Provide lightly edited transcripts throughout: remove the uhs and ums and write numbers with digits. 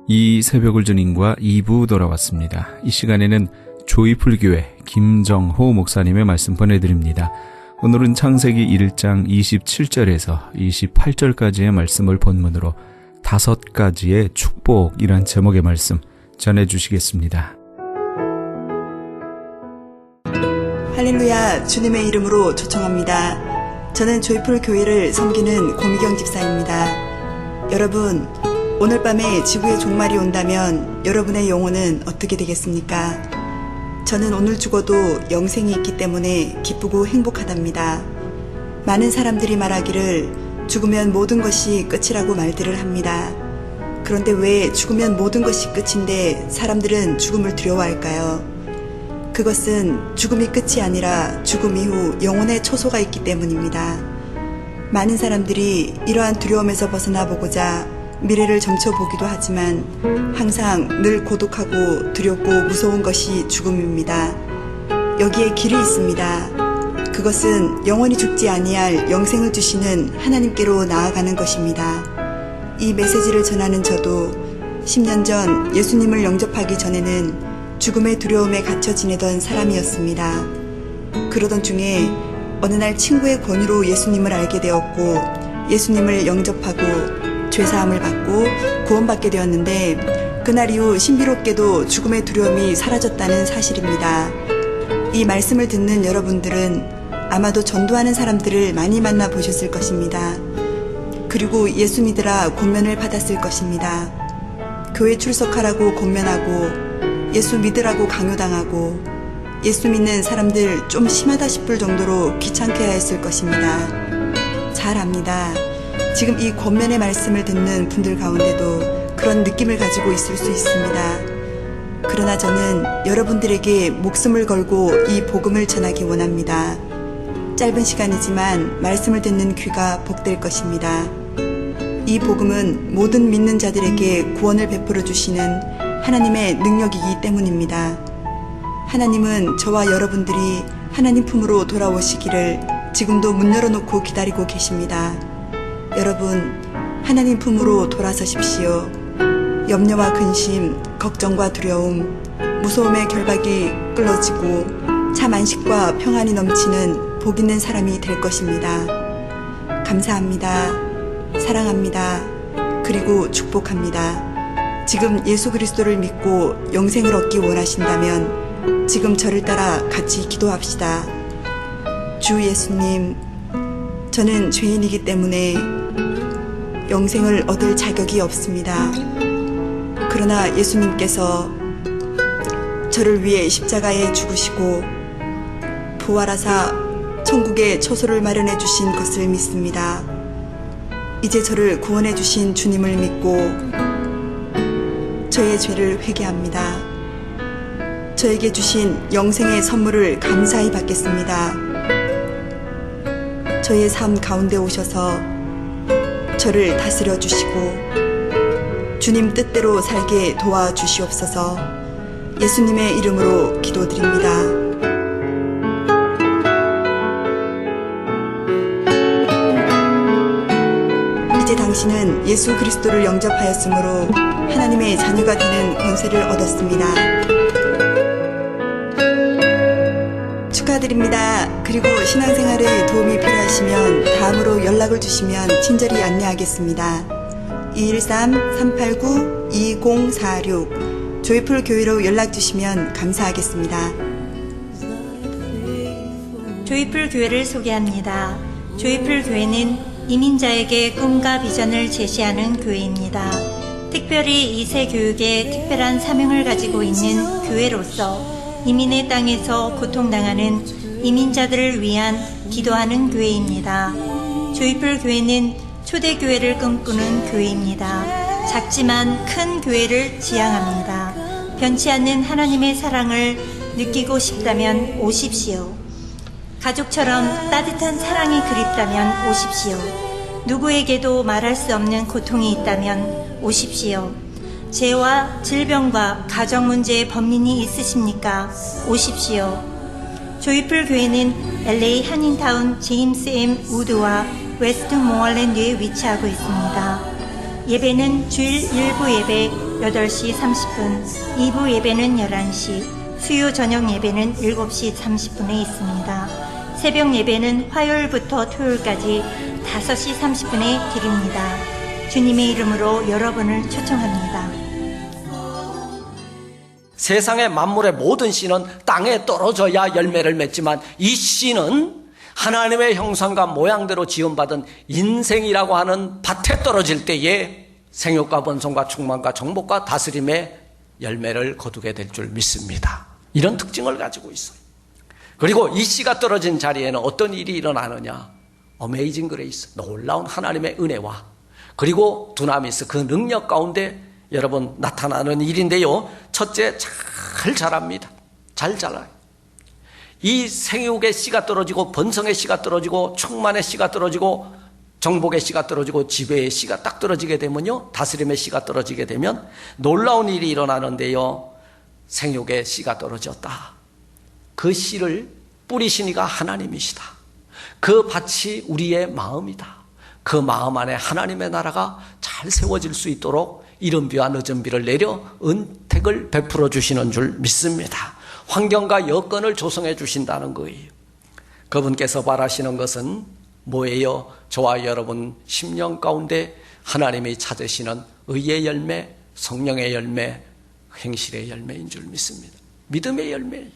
이 새벽을 주님과 2부 돌아왔습니다. 이 시간에는 조이풀교회 김정호 목사님의 말씀 보내드립니다. 오늘은 창세기 1장 27절에서 28절까지의 말씀을 본문으로 5가지의 축복이란 제목의 말씀 전해주시겠습니다. 할렐루야, 주님의 이름으로 초청합니다. 저는 조이풀 교회를 섬기는 고미경 집사입니다. 여러분, 오늘 밤에 지구의 종말이 온다면 여러분의 영혼은 어떻게 되겠습니까? 저는 오늘 죽어도 영생이 있기 때문에 기쁘고 행복하답니다. 많은 사람들이 말하기를 죽으면 모든 것이 끝이라고 말들을 합니다. 그런데 왜 죽으면 모든 것이 끝인데 사람들은 죽음을 두려워할까요? 그것은 죽음이 끝이 아니라 죽음 이후 영혼의 초소가 있기 때문입니다. 많은 사람들이 이러한 두려움에서 벗어나 보고자 미래를 점쳐보기도 하지만 항상 늘 고독하고 두렵고 무서운 것이 죽음입니다. 여기에 길이 있습니다. 그것은 영원히 죽지 아니할 영생을 주시는 하나님께로 나아가는 것입니다. 이 메시지를 전하는 저도 10년 전 예수님을 영접하기 전에는 죽음의 두려움에 갇혀 지내던 사람이었습니다. 그러던 중에 어느 날 친구의 권유로 예수님을 알게 되었고 예수님을 영접하고 죄사함을 받고 구원받게 되었는데 그날 이후 신비롭게도 죽음의 두려움이 사라졌다는 사실입니다. 이 말씀을 듣는 여러분들은 아마도 전도하는 사람들을 많이 만나보셨을 것입니다. 그리고 예수 믿으라 권면을 받았을 것입니다. 교회 출석하라고 권면하고 예수 믿으라고 강요당하고 예수 믿는 사람들 좀 심하다 싶을 정도로 귀찮게 하였을 것입니다. 잘 압니다. 지금 이 권면의 말씀을 듣는 분들 가운데도 그런 느낌을 가지고 있을 수 있습니다. 그러나 저는 여러분들에게 목숨을 걸고 이 복음을 전하기 원합니다. 짧은 시간이지만 말씀을 듣는 귀가 복될 것입니다. 이 복음은 모든 믿는 자들에게 구원을 베풀어 주시는 하나님의 능력이기 때문입니다. 하나님은 저와 여러분들이 하나님 품으로 돌아오시기를 지금도 문 열어놓고 기다리고 계십니다. 여러분, 하나님 품으로 돌아서십시오. 염려와 근심, 걱정과 두려움, 무서움의 결박이 끌어지고 참 안식과 평안이 넘치는 복 있는 사람이 될 것입니다. 감사합니다. 사랑합니다. 그리고 축복합니다. 지금 예수 그리스도를 믿고 영생을 얻기 원하신다면 지금 저를 따라 같이 기도합시다. 주 예수님, 저는 죄인이기 때문에 영생을 얻을 자격이 없습니다. 그러나 예수님께서 저를 위해 십자가에 죽으시고 부활하사 천국에 처소를 마련해 주신 것을 믿습니다. 이제 저를 구원해 주신 주님을 믿고 저의 죄를 회개합니다. 저에게 주신 영생의 선물을 감사히 받겠습니다. 저의 삶 가운데 오셔서 저를 다스려 주시고 주님 뜻대로 살게 도와주시옵소서. 예수님의 이름으로 기도드립니다. 이제 당신은 예수 그리스도를 영접하였으므로 하나님의 자녀가 되는 권세를 얻었습니다. 축하드립니다. 그리고 신앙생활에 도움이 필요하시면 다음으로 연락을 주시면 친절히 안내하겠습니다. 213-389-2046 조이풀 교회로 연락 주시면 감사하겠습니다. 조이풀 교회를 소개합니다. 조이풀 교회는 이민자에게 꿈과 비전을 제시하는 교회입니다. 특별히 2세 교육에 특별한 사명을 가지고 있는 교회로서 이민의 땅에서 고통당하는 이민자들을 위한 기도하는 교회입니다. 조이풀 교회는 초대교회를 꿈꾸는 교회입니다. 작지만 큰 교회를 지향합니다. 변치 않는 하나님의 사랑을 느끼고 싶다면 오십시오. 가족처럼 따뜻한 사랑이 그립다면 오십시오. 누구에게도 말할 수 없는 고통이 있다면 오십시오. 죄와 질병과 가정 문제의 범민이 있으십니까? 오십시오. 조이풀 교회는 LA 한인타운 제임스 M 우드와 웨스트 모어랜드에 위치하고 있습니다. 예배는 주일 1부 예배 8시 30분, 2부 예배는 11시, 수요 저녁 예배는 7시 30분에 있습니다. 새벽 예배는 화요일부터 토요일까지 5시 30분에 드립니다. 주님의 이름으로 여러분을 초청합니다. 세상의 만물의 모든 씨는 땅에 떨어져야 열매를 맺지만 이 씨는 하나님의 형상과 모양대로 지음받은 인생이라고 하는 밭에 떨어질 때에 생육과 번성과 충만과 정복과 다스림의 열매를 거두게 될 줄 믿습니다. 이런 특징을 가지고 있어요. 그리고 이 씨가 떨어진 자리에는 어떤 일이 일어나느냐? 어메이징 그레이스, 놀라운 하나님의 은혜와 그리고 두나미스, 그 능력 가운데 여러분 나타나는 일인데요. 첫째, 잘 자랍니다. 잘 자라요. 이 생육의 씨가 떨어지고 번성의 씨가 떨어지고 충만의 씨가 떨어지고 정복의 씨가 떨어지고 지배의 씨가 딱 떨어지게 되면요, 다스림의 씨가 떨어지게 되면 놀라운 일이 일어나는데요. 생육의 씨가 떨어졌다. 그 씨를 뿌리신 이가 하나님이시다. 그 밭이 우리의 마음이다. 그 마음 안에 하나님의 나라가 잘 세워질 수 있도록 이른 비와 늦은 비를 내려 은택을 베풀어 주시는 줄 믿습니다. 환경과 여건을 조성해 주신다는 거예요. 그분께서 바라시는 것은 뭐예요? 저와 여러분 심령 가운데 하나님이 찾으시는 의의 열매, 성령의 열매, 행실의 열매인 줄 믿습니다. 믿음의 열매.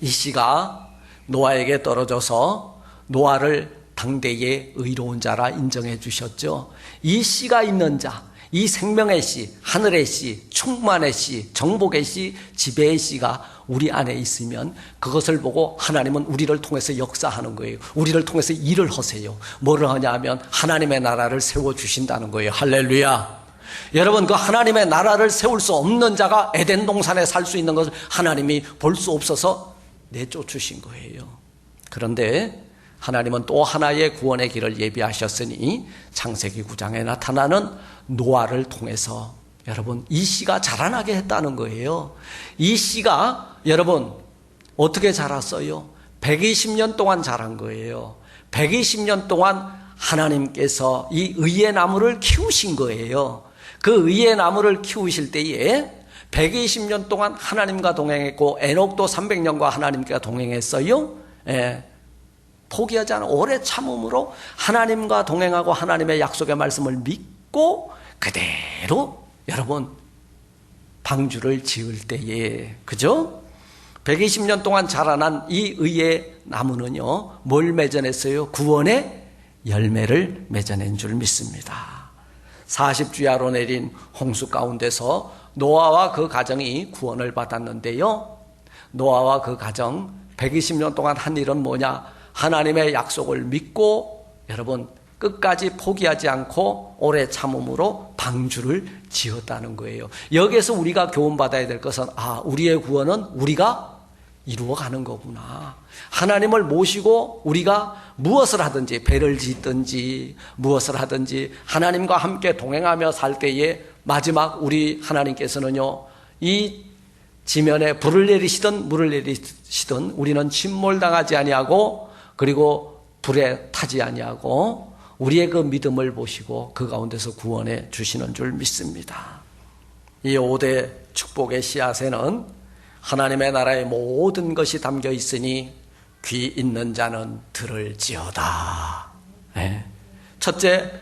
이 씨가 노아에게 떨어져서 노아를 당대의 의로운 자라 인정해 주셨죠. 이 씨가 있는 자, 이 생명의 씨, 하늘의 씨, 충만의 씨, 정복의 씨, 지배의 씨가 우리 안에 있으면 그것을 보고 하나님은 우리를 통해서 역사하는 거예요. 우리를 통해서 일을 하세요. 뭐를 하냐 하면 하나님의 나라를 세워주신다는 거예요. 할렐루야. 여러분, 그 하나님의 나라를 세울 수 없는 자가 에덴 동산에 살 수 있는 것을 하나님이 볼 수 없어서 내쫓으신 거예요. 그런데 하나님은 또 하나의 구원의 길을 예비하셨으니 창세기 9장에 나타나는 노아를 통해서 여러분 이 씨가 자라나게 했다는 거예요. 이 씨가 여러분 어떻게 자랐어요? 120년 동안 자란 거예요. 120년 동안 하나님께서 이 의의 나무를 키우신 거예요. 그 의의 나무를 키우실 때에 120년 동안 하나님과 동행했고 에녹도 300년과 하나님과 동행했어요. 예. 포기하지 않은 오래 참음으로 하나님과 동행하고 하나님의 약속의 말씀을 믿고 그대로 여러분 방주를 지을 때에, 그죠? 120년 동안 자라난 이 의의 나무는요, 뭘 맺어냈어요? 구원의 열매를 맺어낸 줄 믿습니다. 40주야로 내린 홍수 가운데서 노아와 그 가정이 구원을 받았는데요, 노아와 그 가정 120년 동안 한 일은 뭐냐? 하나님의 약속을 믿고 여러분 끝까지 포기하지 않고 오래 참음으로 방주를 지었다는 거예요. 여기에서 우리가 교훈받아야 될 것은 우리의 구원은 우리가 이루어가는 거구나. 하나님을 모시고 우리가 무엇을 하든지 배를 짓든지 무엇을 하든지 하나님과 함께 동행하며 살 때에 마지막 우리 하나님께서는요, 이 지면에 불을 내리시든 물을 내리시든 우리는 침몰당하지 아니하고 그리고 불에 타지 아니하고 우리의 그 믿음을 보시고 그 가운데서 구원해 주시는 줄 믿습니다. 이 5대 축복의 씨앗에는 하나님의 나라의 모든 것이 담겨 있으니 귀 있는 자는 들을지어다. 네. 첫째,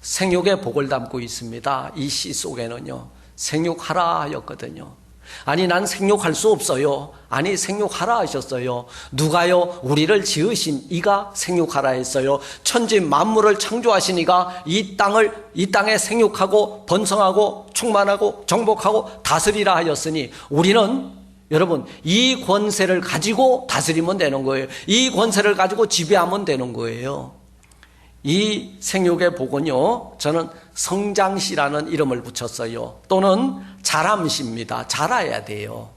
생육의 복을 담고 있습니다. 이 씨 속에는요, 생육하라 하였거든요. 아니, 난 생육할 수 없어요. 아니, 생육하라 하셨어요. 누가요? 우리를 지으신 이가 생육하라 했어요. 천지 만물을 창조하신 이가 이 땅에 생육하고 번성하고 충만하고 정복하고 다스리라 하였으니 우리는 여러분 이 권세를 가지고 다스리면 되는 거예요. 이 권세를 가지고 지배하면 되는 거예요. 이 생육의 복은요, 저는 성장시라는 이름을 붙였어요. 또는 자람시입니다. 자라야 돼요.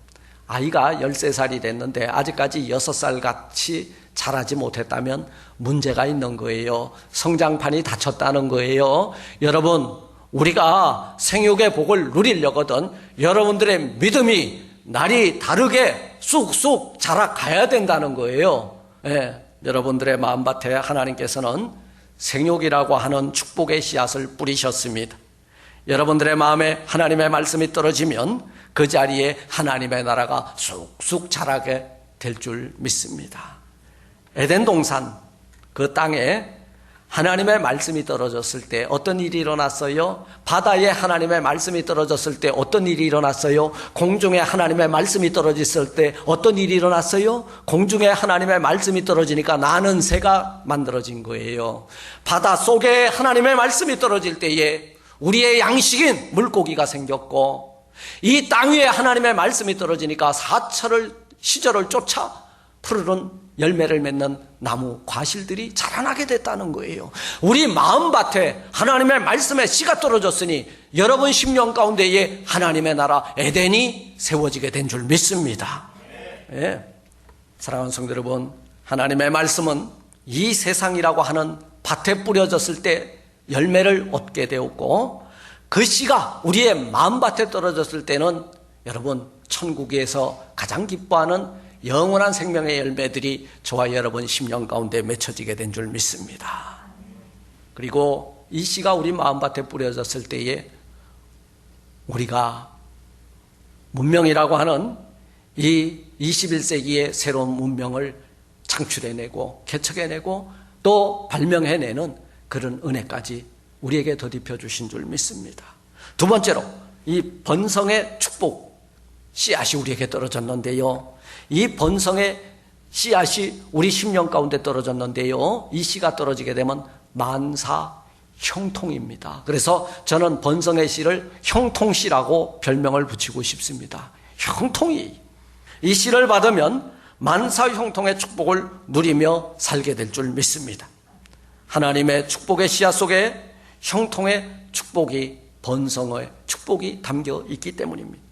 아이가 13살이 됐는데 아직까지 6살 같이 자라지 못했다면 문제가 있는 거예요. 성장판이 닫혔다는 거예요. 여러분, 우리가 생육의 복을 누리려거든 여러분들의 믿음이 날이 다르게 쑥쑥 자라가야 된다는 거예요. 예, 여러분들의 마음밭에 하나님께서는 생육이라고 하는 축복의 씨앗을 뿌리셨습니다. 여러분들의 마음에 하나님의 말씀이 떨어지면 그 자리에 하나님의 나라가 쑥쑥 자라게 될 줄 믿습니다. 에덴 동산 그 땅에 하나님의 말씀이 떨어졌을 때 어떤 일이 일어났어요? 바다에 하나님의 말씀이 떨어졌을 때 어떤 일이 일어났어요? 공중에 하나님의 말씀이 떨어졌을 때 어떤 일이 일어났어요? 공중에 하나님의 말씀이 떨어지니까 나는 새가 만들어진 거예요. 바다 속에 하나님의 말씀이 떨어질 때에 우리의 양식인 물고기가 생겼고, 이 땅 위에 하나님의 말씀이 떨어지니까 시절을 쫓아 푸르른 열매를 맺는 나무, 과실들이 자라나게 됐다는 거예요. 우리 마음밭에 하나님의 말씀의 씨가 떨어졌으니 여러분 심령 가운데에 하나님의 나라 에덴이 세워지게 된 줄 믿습니다. 예. 사랑하는 성도 여러분, 하나님의 말씀은 이 세상이라고 하는 밭에 뿌려졌을 때 열매를 얻게 되었고, 그 씨가 우리의 마음밭에 떨어졌을 때는 여러분 천국에서 가장 기뻐하는 영원한 생명의 열매들이 저와 여러분 심령 가운데 맺혀지게 된 줄 믿습니다. 그리고 이 씨가 우리 마음밭에 뿌려졌을 때에 우리가 문명이라고 하는 이 21세기의 새로운 문명을 창출해내고 개척해내고 또 발명해내는 그런 은혜까지 우리에게 덧입혀 주신 줄 믿습니다. 두 번째로 이 번성의 축복 씨앗이 우리에게 떨어졌는데요, 이 번성의 씨앗이 우리 심령 가운데 떨어졌는데요, 이 씨가 떨어지게 되면 만사 형통입니다. 그래서 저는 번성의 씨를 형통씨라고 별명을 붙이고 싶습니다. 형통이, 이 씨를 받으면 만사 형통의 축복을 누리며 살게 될 줄 믿습니다. 하나님의 축복의 씨앗 속에 형통의 축복이, 번성의 축복이 담겨 있기 때문입니다.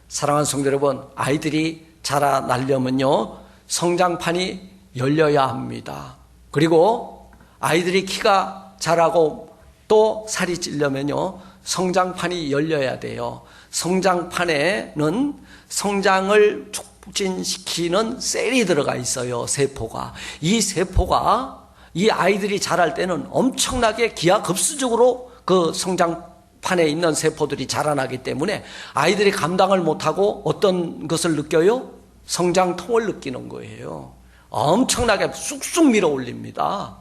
사랑하는 성도 여러분, 아이들이 자라나려면요 성장판이 열려야 합니다. 그리고 아이들이 키가 자라고 또 살이 찌려면요 성장판이 열려야 돼요. 성장판에는 성장을 촉진시키는 셀이 들어가 있어요. 세포가. 이 세포가 이 아이들이 자랄 때는 엄청나게 기하급수적으로 그 성장판에 있는 세포들이 자라나기 때문에 아이들이 감당을 못하고 어떤 것을 느껴요? 성장통을 느끼는 거예요. 엄청나게 쑥쑥 밀어 올립니다.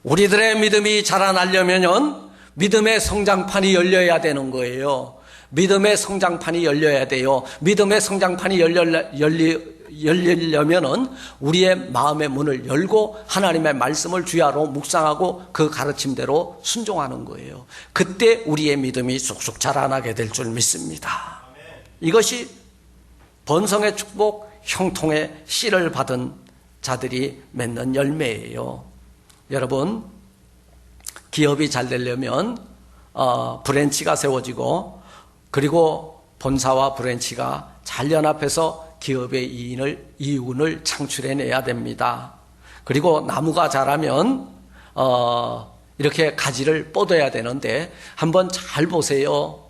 우리들의 믿음이 자라나려면 믿음의 성장판이 열려야 되는 거예요. 믿음의 성장판이 열려야 돼요. 믿음의 성장판이 열리려면은 우리의 마음의 문을 열고 하나님의 말씀을 주야로 묵상하고 그 가르침대로 순종하는 거예요. 그때 우리의 믿음이 쑥쑥 자라나게 될 줄 믿습니다. 이것이 번성의 축복, 형통의 씨를 받은 자들이 맺는 열매예요. 여러분, 기업이 잘 되려면 브랜치가 세워지고, 그리고 본사와 브랜치가 잘 연합해서 기업의 이윤을 창출해내야 됩니다. 그리고 나무가 자라면 이렇게 가지를 뻗어야 되는데, 한번 잘 보세요.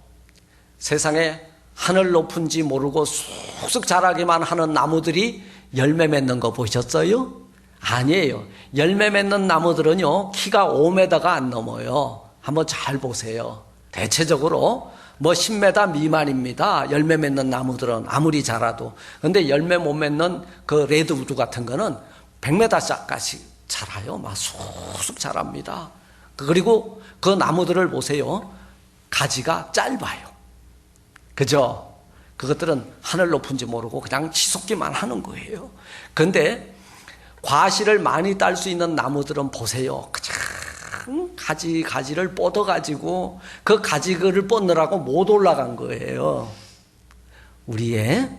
세상에 하늘 높은지 모르고 쑥쑥 자라기만 하는 나무들이 열매 맺는 거 보셨어요? 아니에요. 열매 맺는 나무들은요 키가 5m가 안 넘어요. 한번 잘 보세요. 대체적으로 10m 미만입니다. 열매 맺는 나무들은 아무리 자라도. 근데 열매 못 맺는 그 레드우드 같은 거는 100m까지 자라요. 막 쑥쑥 자랍니다. 그리고 그 나무들을 보세요. 가지가 짧아요. 그죠? 그것들은 하늘 높은지 모르고 그냥 치솟기만 하는 거예요. 근데 과실을 많이 딸 수 있는 나무들은 보세요. 그냥 가지를 뻗어가지고 그 가지를 뻗느라고 못 올라간 거예요. 우리의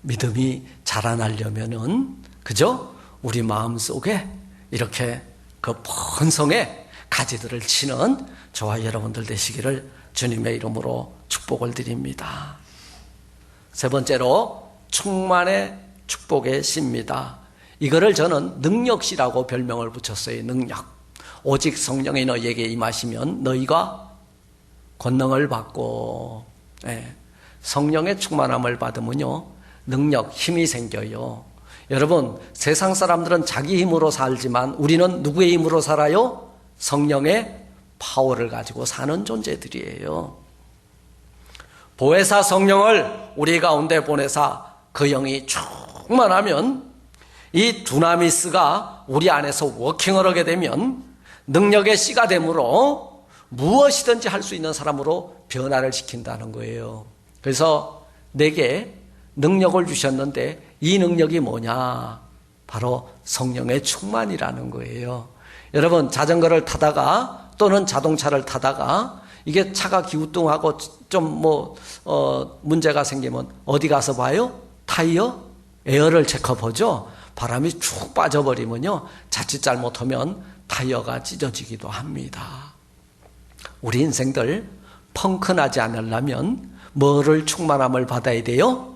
믿음이 자라나려면은, 그죠? 우리 마음 속에 이렇게 그 번성의 가지들을 치는 저와 여러분들 되시기를 주님의 이름으로 축복을 드립니다. 세 번째로 충만의 축복의 씨입니다. 이거를 저는 능력씨라고 별명을 붙였어요. 능력. 오직 성령이 너희에게 임하시면 너희가 권능을 받고, 성령의 충만함을 받으면요 능력, 힘이 생겨요. 여러분, 세상 사람들은 자기 힘으로 살지만 우리는 누구의 힘으로 살아요? 성령의 파워를 가지고 사는 존재들이에요. 보혜사 성령을 우리 가운데 보내사 그 영이 충만하면 이 두나미스가 우리 안에서 워킹을 하게 되면 능력의 씨가 되므로 무엇이든지 할 수 있는 사람으로 변화를 시킨다는 거예요. 그래서 내게 능력을 주셨는데 이 능력이 뭐냐? 바로 성령의 충만이라는 거예요. 여러분, 자전거를 타다가 또는 자동차를 타다가 이게 차가 기우뚱하고 좀 문제가 생기면 어디 가서 봐요? 타이어? 에어를 체크해보죠. 바람이 쭉 빠져버리면요, 자칫 잘못하면 타이어가 찢어지기도 합니다. 우리 인생들 펑크나지 않으려면 뭐를 충만함을 받아야 돼요?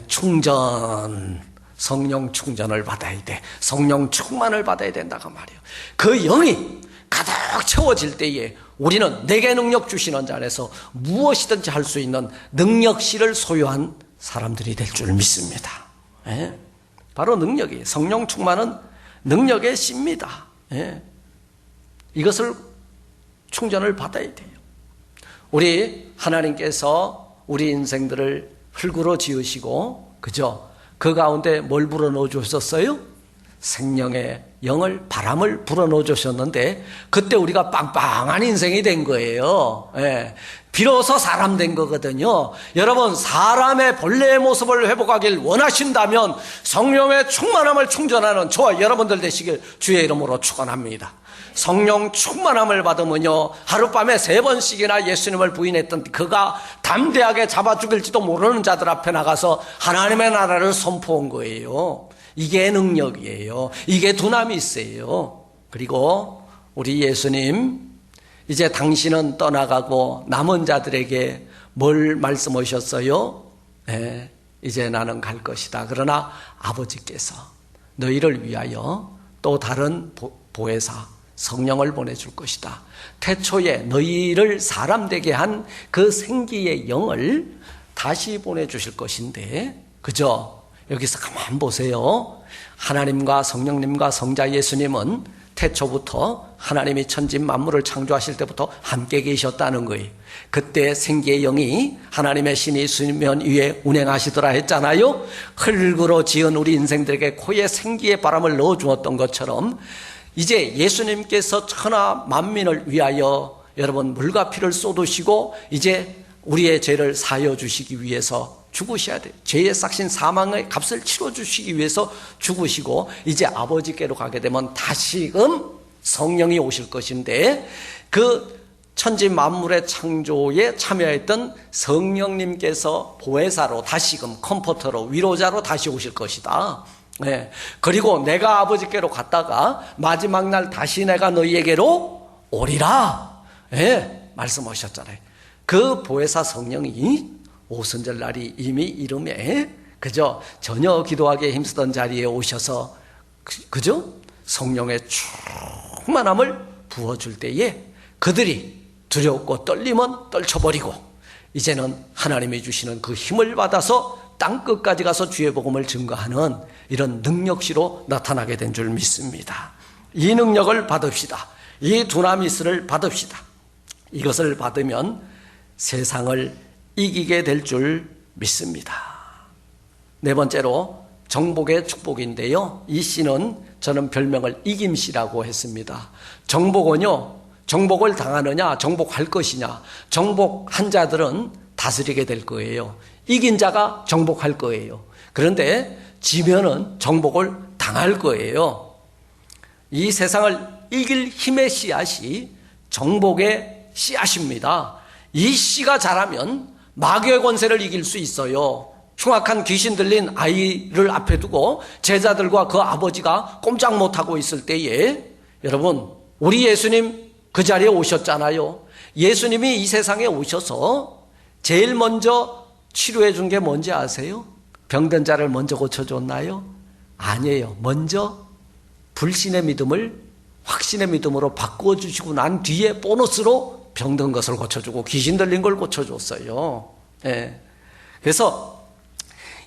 충전, 성령 충전을 받아야 돼. 성령 충만을 받아야 된다고 말이에요. 그 영이 가득 채워질 때에 우리는 내게 능력 주시는 자 안에서 무엇이든지 할 수 있는 능력씨를 소유한 사람들이 될 줄 믿습니다. 바로 능력이에요. 성령 충만은 능력의 씨입니다. 이것을 충전을 받아야 돼요. 우리 하나님께서 우리 인생들을 흙으로 지으시고, 그죠? 그 가운데 뭘 불어넣어 주셨어요? 생명의 영을, 바람을 불어넣어 주셨는데, 그때 우리가 빵빵한 인생이 된 거예요. 비로소 사람 된 거거든요. 여러분, 사람의 본래의 모습을 회복하길 원하신다면 성령의 충만함을 충전하는 저와 여러분들 되시길 주의 이름으로 축원합니다. 성령 충만함을 받으면요, 하룻밤에 3번씩이나 예수님을 부인했던 그가 담대하게 잡아 죽일지도 모르는 자들 앞에 나가서 하나님의 나라를 선포한 거예요. 이게 능력이에요. 이게 두나미스예요. 그리고 우리 예수님, 이제 당신은 떠나가고 남은 자들에게 뭘 말씀하셨어요? 이제 나는 갈 것이다. 그러나 아버지께서 너희를 위하여 또 다른 보혜사 성령을 보내줄 것이다. 태초에 너희를 사람 되게 한 그 생기의 영을 다시 보내주실 것인데, 그죠? 여기서 가만 보세요. 하나님과 성령님과 성자 예수님은 태초부터 하나님이 천지 만물을 창조하실 때부터 함께 계셨다는 거예요. 그때 생기의 영이 하나님의 신이 수면 위에 운행하시더라 했잖아요. 흙으로 지은 우리 인생들에게 코에 생기의 바람을 넣어주었던 것처럼 이제 예수님께서 천하 만민을 위하여 여러분 물과 피를 쏟으시고 이제 우리의 죄를 사하여 주시기 위해서 죽으셔야 돼요. 죄의 싹신 사망의 값을 치러주시기 위해서 죽으시고 이제 아버지께로 가게 되면 다시금 성령이 오실 것인데, 그 천지 만물의 창조에 참여했던 성령님께서 보혜사로 다시금 컴포터로 위로자로 다시 오실 것이다. 그리고 내가 아버지께로 갔다가 마지막 날 다시 내가 너희에게로 오리라 말씀하셨잖아요. 그 보혜사 성령이 오순절 날이 이미 이름에, 그죠? 전혀 기도하기에 힘쓰던 자리에 오셔서, 그죠? 성령의 충만함을 부어줄 때에 그들이 두렵고 떨리면 떨쳐버리고 이제는 하나님이 주시는 그 힘을 받아서 땅끝까지 가서 주의 복음을 증거하는 이런 능력시로 나타나게 된 줄 믿습니다. 이 능력을 받읍시다. 이 두나미스를 받읍시다. 이것을 받으면 세상을 이기게 될 줄 믿습니다. 네 번째로 정복의 축복인데요, 이 씨는 저는 별명을 이김씨라고 했습니다. 정복은요, 정복을 당하느냐 정복할 것이냐, 정복한 자들은 다스리게 될 거예요. 이긴 자가 정복할 거예요. 그런데 지면은 정복을 당할 거예요. 이 세상을 이길 힘의 씨앗이 정복의 씨앗입니다. 이 씨가 자라면 마귀의 권세를 이길 수 있어요. 흉악한 귀신 들린 아이를 앞에 두고 제자들과 그 아버지가 꼼짝 못하고 있을 때에, 여러분, 우리 예수님 그 자리에 오셨잖아요. 예수님이 이 세상에 오셔서 제일 먼저 치료해 준 게 뭔지 아세요? 병든 자를 먼저 고쳐줬나요? 아니에요. 먼저 불신의 믿음을 확신의 믿음으로 바꿔주시고 난 뒤에 보너스로 병든 것을 고쳐주고 귀신 들린 걸 고쳐줬어요. 그래서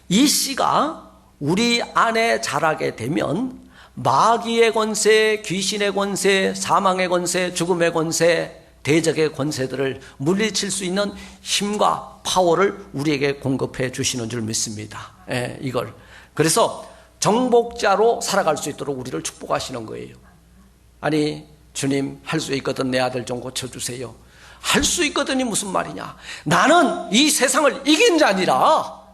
이 씨가 우리 안에 자라게 되면 마귀의 권세, 귀신의 권세, 사망의 권세, 죽음의 권세, 대적의 권세들을 물리칠 수 있는 힘과 파워를 우리에게 공급해 주시는 줄 믿습니다. 이걸. 그래서 정복자로 살아갈 수 있도록 우리를 축복하시는 거예요. 아니, 주님, 할 수 있거든 내 아들 좀 고쳐주세요. 할 수 있거든이 무슨 말이냐? 나는 이 세상을 이긴 자니라.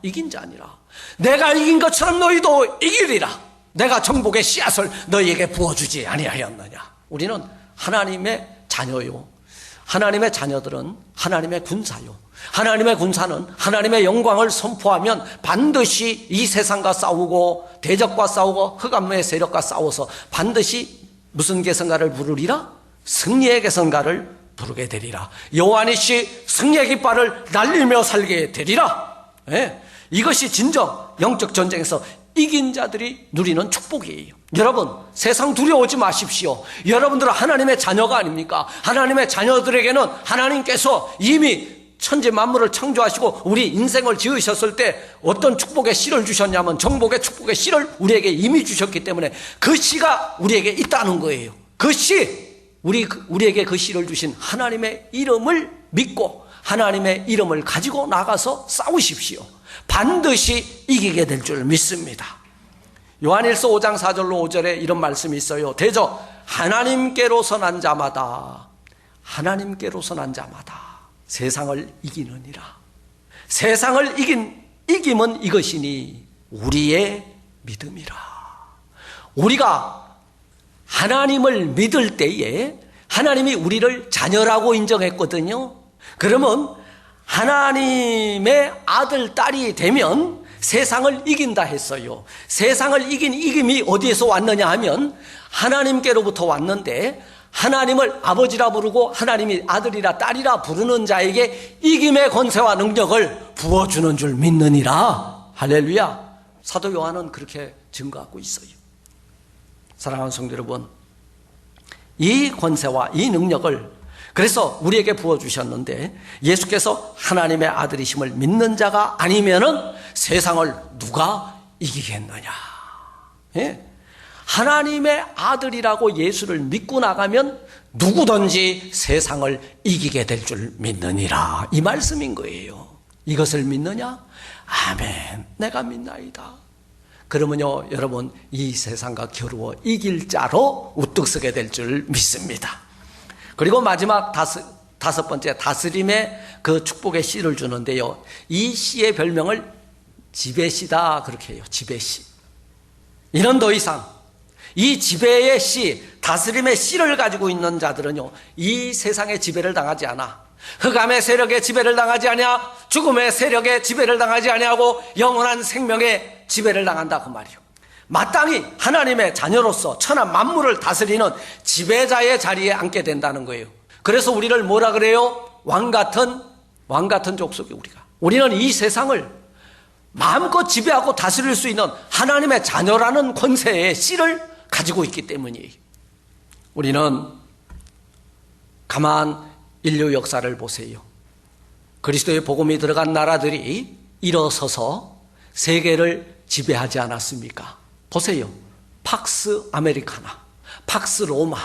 내가 이긴 것처럼 너희도 이기리라. 내가 정복의 씨앗을 너희에게 부어주지 아니하였느냐. 우리는 하나님의 자녀요. 하나님의 자녀들은 하나님의 군사요. 하나님의 군사는 하나님의 영광을 선포하면 반드시 이 세상과 싸우고 대적과 싸우고 흑암의 세력과 싸워서 반드시 무슨 계성가를 부르리라? 승리의 계성가를 부르게 되리라. 여호와니시 승리의 깃발을 날리며 살게 되리라. 이것이 진정 영적 전쟁에서 이긴 자들이 누리는 축복이에요. 여러분, 세상 두려워하지 마십시오. 여러분들은 하나님의 자녀가 아닙니까? 하나님의 자녀들에게는 하나님께서 이미 천지 만물을 창조하시고 우리 인생을 지으셨을 때 어떤 축복의 씨를 주셨냐면 정복의 축복의 씨를 우리에게 이미 주셨기 때문에 그 씨가 우리에게 있다는 거예요. 그 씨, 우리에게 그 씨를 주신 하나님의 이름을 믿고 하나님의 이름을 가지고 나가서 싸우십시오. 반드시 이기게 될 줄 믿습니다. 요한일서 5장 4절로 5절에 이런 말씀이 있어요. 대저 하나님께로서 난 자마다 세상을 이기느니라. 세상을 이김은 이것이니 우리의 믿음이라. 우리가 하나님을 믿을 때에 하나님이 우리를 자녀라고 인정했거든요. 그러면 하나님의 아들, 딸이 되면 세상을 이긴다 했어요. 세상을 이긴 이김이 어디에서 왔느냐 하면 하나님께로부터 왔는데 하나님을 아버지라 부르고 하나님이 아들이라 딸이라 부르는 자에게 이김의 권세와 능력을 부어주는 줄 믿느니라. 할렐루야. 사도 요한은 그렇게 증거하고 있어요. 사랑하는 성도 여러분, 이 권세와 이 능력을 그래서 우리에게 부어주셨는데 예수께서 하나님의 아들이심을 믿는 자가 아니면은 세상을 누가 이기겠느냐. 하나님의 아들이라고 예수를 믿고 나가면 누구든지 세상을 이기게 될 줄 믿느니라. 이 말씀인 거예요. 이것을 믿느냐? 아멘. 내가 믿나이다. 그러면요, 여러분, 이 세상과 겨루어 이길 자로 우뚝 서게 될 줄 믿습니다. 그리고 마지막 다섯 번째, 다스림의 그 축복의 씨를 주는데요. 이 씨의 별명을 지배씨다 그렇게 해요. 지배씨. 이는 더 이상 이 지배의 씨, 다스림의 씨를 가지고 있는 자들은요, 이 세상의 지배를 당하지 않아. 흑암의 세력의 지배를 당하지 않냐, 죽음의 세력의 지배를 당하지 않냐고 영원한 생명의 지배를 당한다 그 말이요. 마땅히 하나님의 자녀로서 천하 만물을 다스리는 지배자의 자리에 앉게 된다는 거예요. 그래서 우리를 뭐라 그래요? 왕 같은 족속이 우리는 이 세상을 마음껏 지배하고 다스릴 수 있는 하나님의 자녀라는 권세의 씨를 가지고 있기 때문이에요. 우리는 가만 인류 역사를 보세요. 그리스도의 복음이 들어간 나라들이 일어서서 세계를 지배하지 않았습니까? 보세요. 팍스 아메리카나, 팍스 로마.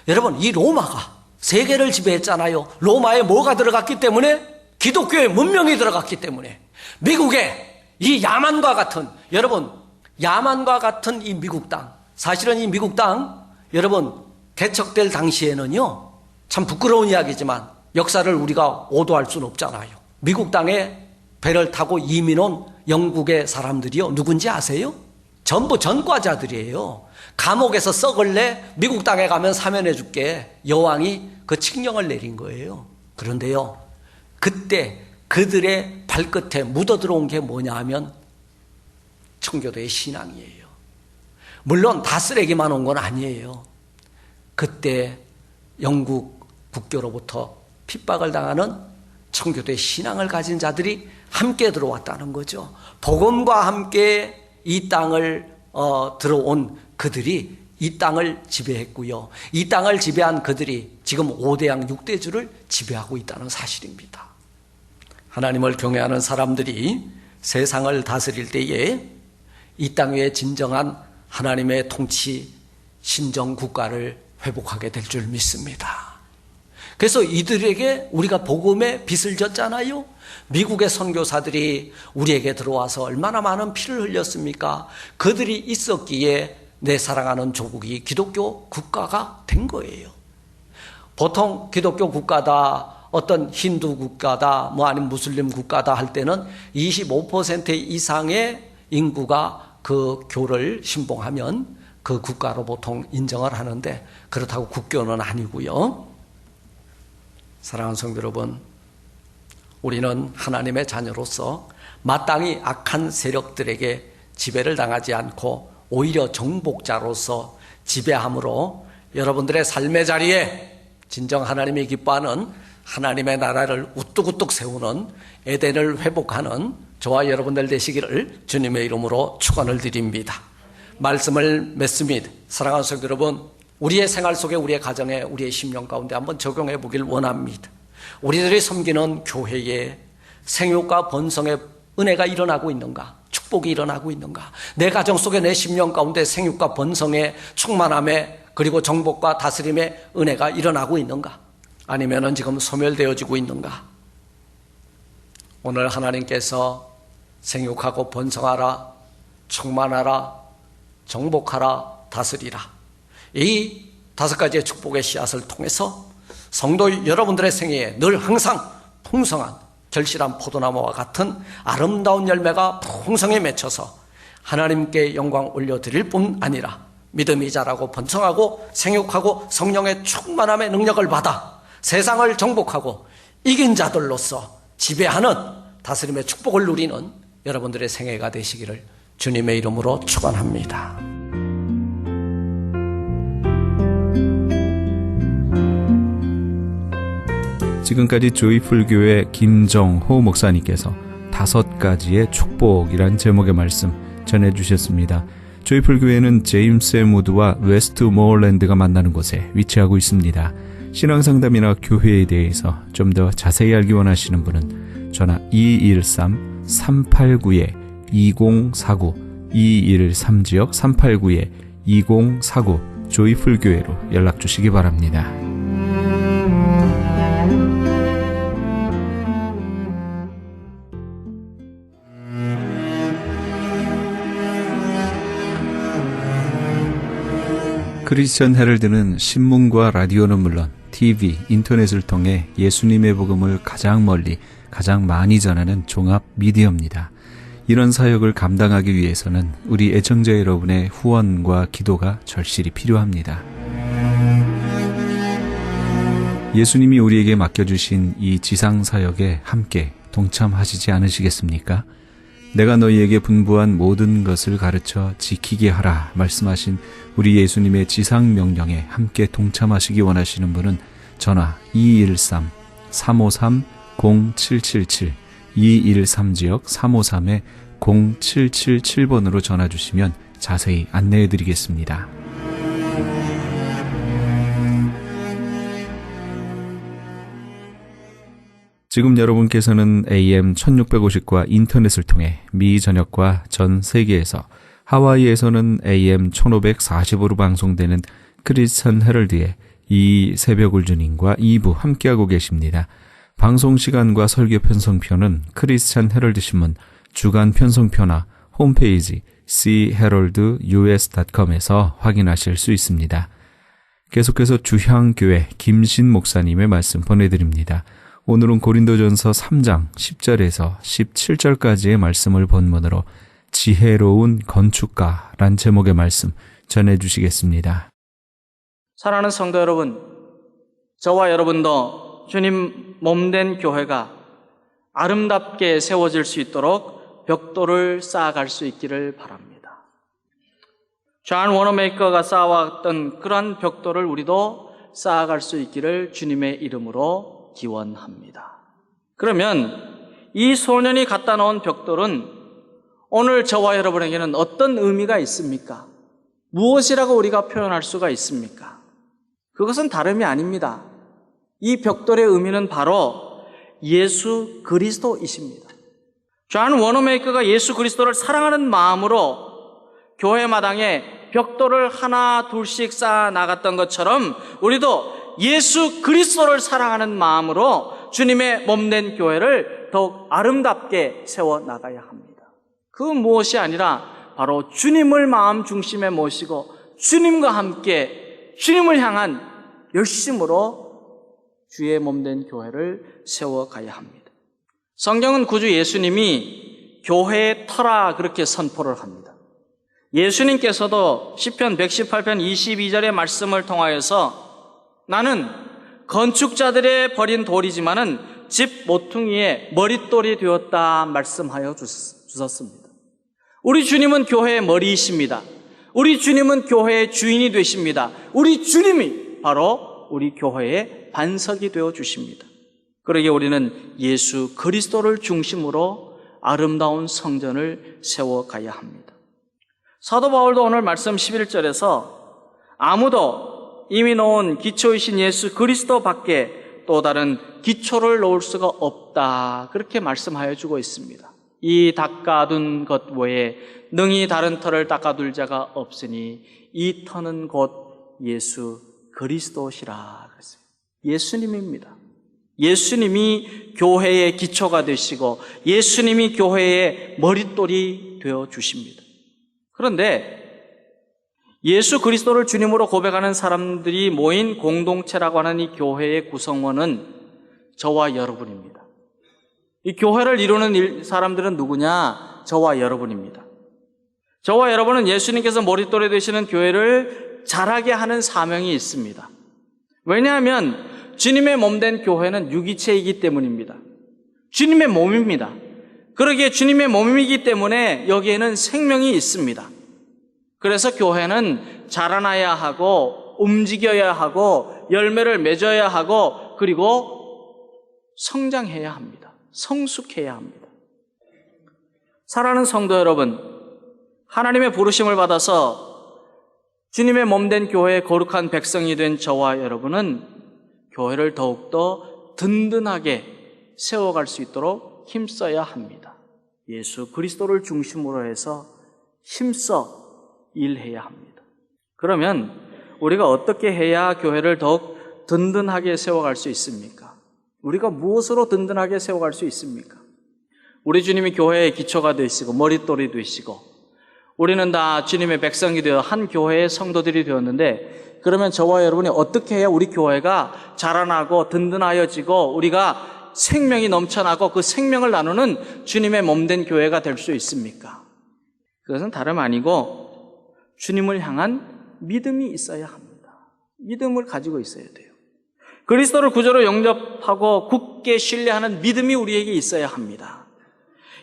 여러분, 이 로마가 세계를 지배했잖아요. 로마에 뭐가 들어갔기 때문에? 기독교의 문명이 들어갔기 때문에. 미국의 이 야만과 같은, 여러분, 야만과 같은 이 미국 땅, 사실은 이 미국 땅, 여러분, 개척될 당시에는요, 참 부끄러운 이야기지만 역사를 우리가 오도할 수는 없잖아요. 미국 땅에 배를 타고 이민 온 영국의 사람들이요, 누군지 아세요? 전부 전과자들이에요. 감옥에서 썩을래 미국 땅에 가면 사면해 줄게. 여왕이 그 칙령을 내린 거예요. 그런데요, 그때 그들의 발끝에 묻어 들어온 게 뭐냐 하면 청교도의 신앙이에요. 물론 다 쓰레기만 온 건 아니에요. 그때 영국 국교로부터 핍박을 당하는 청교도의 신앙을 가진 자들이 함께 들어왔다는 거죠. 복음과 함께 이 땅을 들어온 그들이 이 땅을 지배했고요. 이 땅을 지배한 그들이 지금 5대양 6대주를 지배하고 있다는 사실입니다. 하나님을 경외하는 사람들이 세상을 다스릴 때에 이 땅 위에 진정한 하나님의 통치 신정 국가를 회복하게 될 줄 믿습니다. 그래서 이들에게 우리가 복음의 빚을 졌잖아요. 미국의 선교사들이 우리에게 들어와서 얼마나 많은 피를 흘렸습니까? 그들이 있었기에 내 사랑하는 조국이 기독교 국가가 된 거예요. 보통 기독교 국가다, 어떤 힌두 국가다, 아니면 무슬림 국가다 할 때는 25% 이상의 인구가 그 교를 신봉하면 그 국가로 보통 인정을 하는데, 그렇다고 국교는 아니고요. 사랑하는 성도 여러분, 우리는 하나님의 자녀로서 마땅히 악한 세력들에게 지배를 당하지 않고 오히려 정복자로서 지배함으로 여러분들의 삶의 자리에 진정 하나님이 기뻐하는 하나님의 나라를 우뚝우뚝 세우는 에덴을 회복하는 저와 여러분들 되시기를 주님의 이름으로 축원을 드립니다. 말씀을 맺습니다. 사랑하는 성도 여러분, 우리의 생활 속에, 우리의 가정에, 우리의 심령 가운데 한번 적용해 보길 원합니다. 우리들이 섬기는 교회에 생육과 번성의 은혜가 일어나고 있는가? 축복이 일어나고 있는가? 내 가정 속에, 내 심령 가운데 생육과 번성의 충만함에, 그리고 정복과 다스림의 은혜가 일어나고 있는가? 아니면은 지금 소멸되어지고 있는가? 오늘 하나님께서 생육하고 번성하라, 충만하라, 정복하라, 다스리라, 이 5가지의 축복의 씨앗을 통해서 성도 여러분들의 생애에 늘 항상 풍성한 결실한 포도나무와 같은 아름다운 열매가 풍성히 맺혀서 하나님께 영광 올려드릴 뿐 아니라 믿음이 자라고 번성하고 생육하고 성령의 충만함의 능력을 받아 세상을 정복하고 이긴 자들로서 지배하는 다스림의 축복을 누리는 여러분들의 생애가 되시기를 주님의 이름으로 축원합니다. 지금까지 조이풀교회 김정호 목사님께서 5가지의 축복이란 제목의 말씀 전해주셨습니다. 조이풀교회는 제임스 무드와 웨스트모어랜드가 만나는 곳에 위치하고 있습니다. 신앙상담이나 교회에 대해서 좀 더 자세히 알기 원하시는 분은 전화 213-389-2049 213지역 389-2049 조이풀교회로 연락주시기 바랍니다. 크리스천 헤럴드는 신문과 라디오는 물론 TV, 인터넷을 통해 예수님의 복음을 가장 멀리, 가장 많이 전하는 종합 미디어입니다. 이런 사역을 감당하기 위해서는 우리 애청자 여러분의 후원과 기도가 절실히 필요합니다. 예수님이 우리에게 맡겨주신 이 지상 사역에 함께 동참하시지 않으시겠습니까? 내가 너희에게 분부한 모든 것을 가르쳐 지키게 하라 말씀하신 우리 예수님의 지상 명령에 함께 동참하시기 원하시는 분은 전화 213-353-0777 213지역 353-0777번으로 전화 주시면 자세히 안내해 드리겠습니다. 지금 여러분께서는 AM 1650과 인터넷을 통해 미 전역과 전 세계에서, 하와이에서는 AM 1545로 방송되는 크리스천 헤럴드의 이 새벽 울주님과 2부 함께하고 계십니다. 방송 시간과 설교 편성표는 크리스천 헤럴드 신문 주간 편성표나 홈페이지 charolds.us.com에서 확인하실 수 있습니다. 계속해서 주향교회 김신 목사님의 말씀 보내드립니다. 오늘은 고린도전서 3장 10절에서 17절까지의 말씀을 본문으로 지혜로운 건축가란 제목의 말씀 전해주시겠습니다. 사랑하는 성도 여러분, 저와 여러분도 주님 몸된 교회가 아름답게 세워질 수 있도록 벽돌을 쌓아갈 수 있기를 바랍니다. 존 워너메이커가 쌓아왔던 그러한 벽돌을 우리도 쌓아갈 수 있기를 주님의 이름으로 기원합니다. 그러면 이 소년이 갖다 놓은 벽돌은 오늘 저와 여러분에게는 어떤 의미가 있습니까? 무엇이라고 우리가 표현할 수가 있습니까? 그것은 다름이 아닙니다. 이 벽돌의 의미는 바로 예수 그리스도이십니다. 존 워너메이커가 예수 그리스도를 사랑하는 마음으로 교회 마당에 벽돌을 하나 둘씩 쌓아 나갔던 것처럼 우리도 예수 그리스도를 사랑하는 마음으로 주님의 몸된 교회를 더욱 아름답게 세워 나가야 합니다. 그 무엇이 아니라 바로 주님을 마음 중심에 모시고 주님과 함께 주님을 향한 열심으로 주의 몸된 교회를 세워가야 합니다. 성경은 구주 예수님이 교회의 터라 그렇게 선포를 합니다. 예수님께서도 시편 118편 22절의 말씀을 통하여서 나는 건축자들의 버린 돌이지만은 집 모퉁이의 머릿돌이 되었다 말씀하여 주셨습니다. 우리 주님은 교회의 머리이십니다. 우리 주님은 교회의 주인이 되십니다. 우리 주님이 바로 우리 교회의 반석이 되어 주십니다. 그러기에 우리는 예수 그리스도를 중심으로 아름다운 성전을 세워가야 합니다. 사도 바울도 오늘 말씀 11절에서 아무도 이미 놓은 기초이신 예수 그리스도 밖에 또 다른 기초를 놓을 수가 없다 그렇게 말씀하여 주고 있습니다. 이 닦아둔 것 외에 능히 다른 터를 닦아둘 자가 없으니 이 터는 곧 예수 그리스도시라 그랬어요. 예수님입니다. 예수님이 교회의 기초가 되시고 예수님이 교회의 머릿돌이 되어 주십니다. 그런데 예수 그리스도를 주님으로 고백하는 사람들이 모인 공동체라고 하는 이 교회의 구성원은 저와 여러분입니다. 이 교회를 이루는 사람들은 누구냐? 저와 여러분입니다. 저와 여러분은 예수님께서 머릿돌이 되시는 교회를 자라게 하는 사명이 있습니다. 왜냐하면 주님의 몸된 교회는 유기체이기 때문입니다. 주님의 몸입니다. 그러기에 주님의 몸이기 때문에 여기에는 생명이 있습니다. 그래서 교회는 자라나야 하고 움직여야 하고 열매를 맺어야 하고 그리고 성장해야 합니다. 성숙해야 합니다. 사랑하는 성도 여러분, 하나님의 부르심을 받아서 주님의 몸된 교회의 거룩한 백성이 된 저와 여러분은 교회를 더욱더 든든하게 세워갈 수 있도록 힘써야 합니다. 예수 그리스도를 중심으로 해서 힘써 일해야 합니다. 그러면 우리가 어떻게 해야 교회를 더욱 든든하게 세워갈 수 있습니까? 우리가 무엇으로 든든하게 세워갈 수 있습니까? 우리 주님이 교회의 기초가 되시고 머릿돌이 되시고 우리는 다 주님의 백성이 되어 한 교회의 성도들이 되었는데 그러면 저와 여러분이 어떻게 해야 우리 교회가 자라나고 든든하여지고 우리가 생명이 넘쳐나고 그 생명을 나누는 주님의 몸된 교회가 될 수 있습니까? 그것은 다름 아니고 주님을 향한 믿음이 있어야 합니다. 믿음을 가지고 있어야 돼요. 그리스도를 구주로 영접하고 굳게 신뢰하는 믿음이 우리에게 있어야 합니다.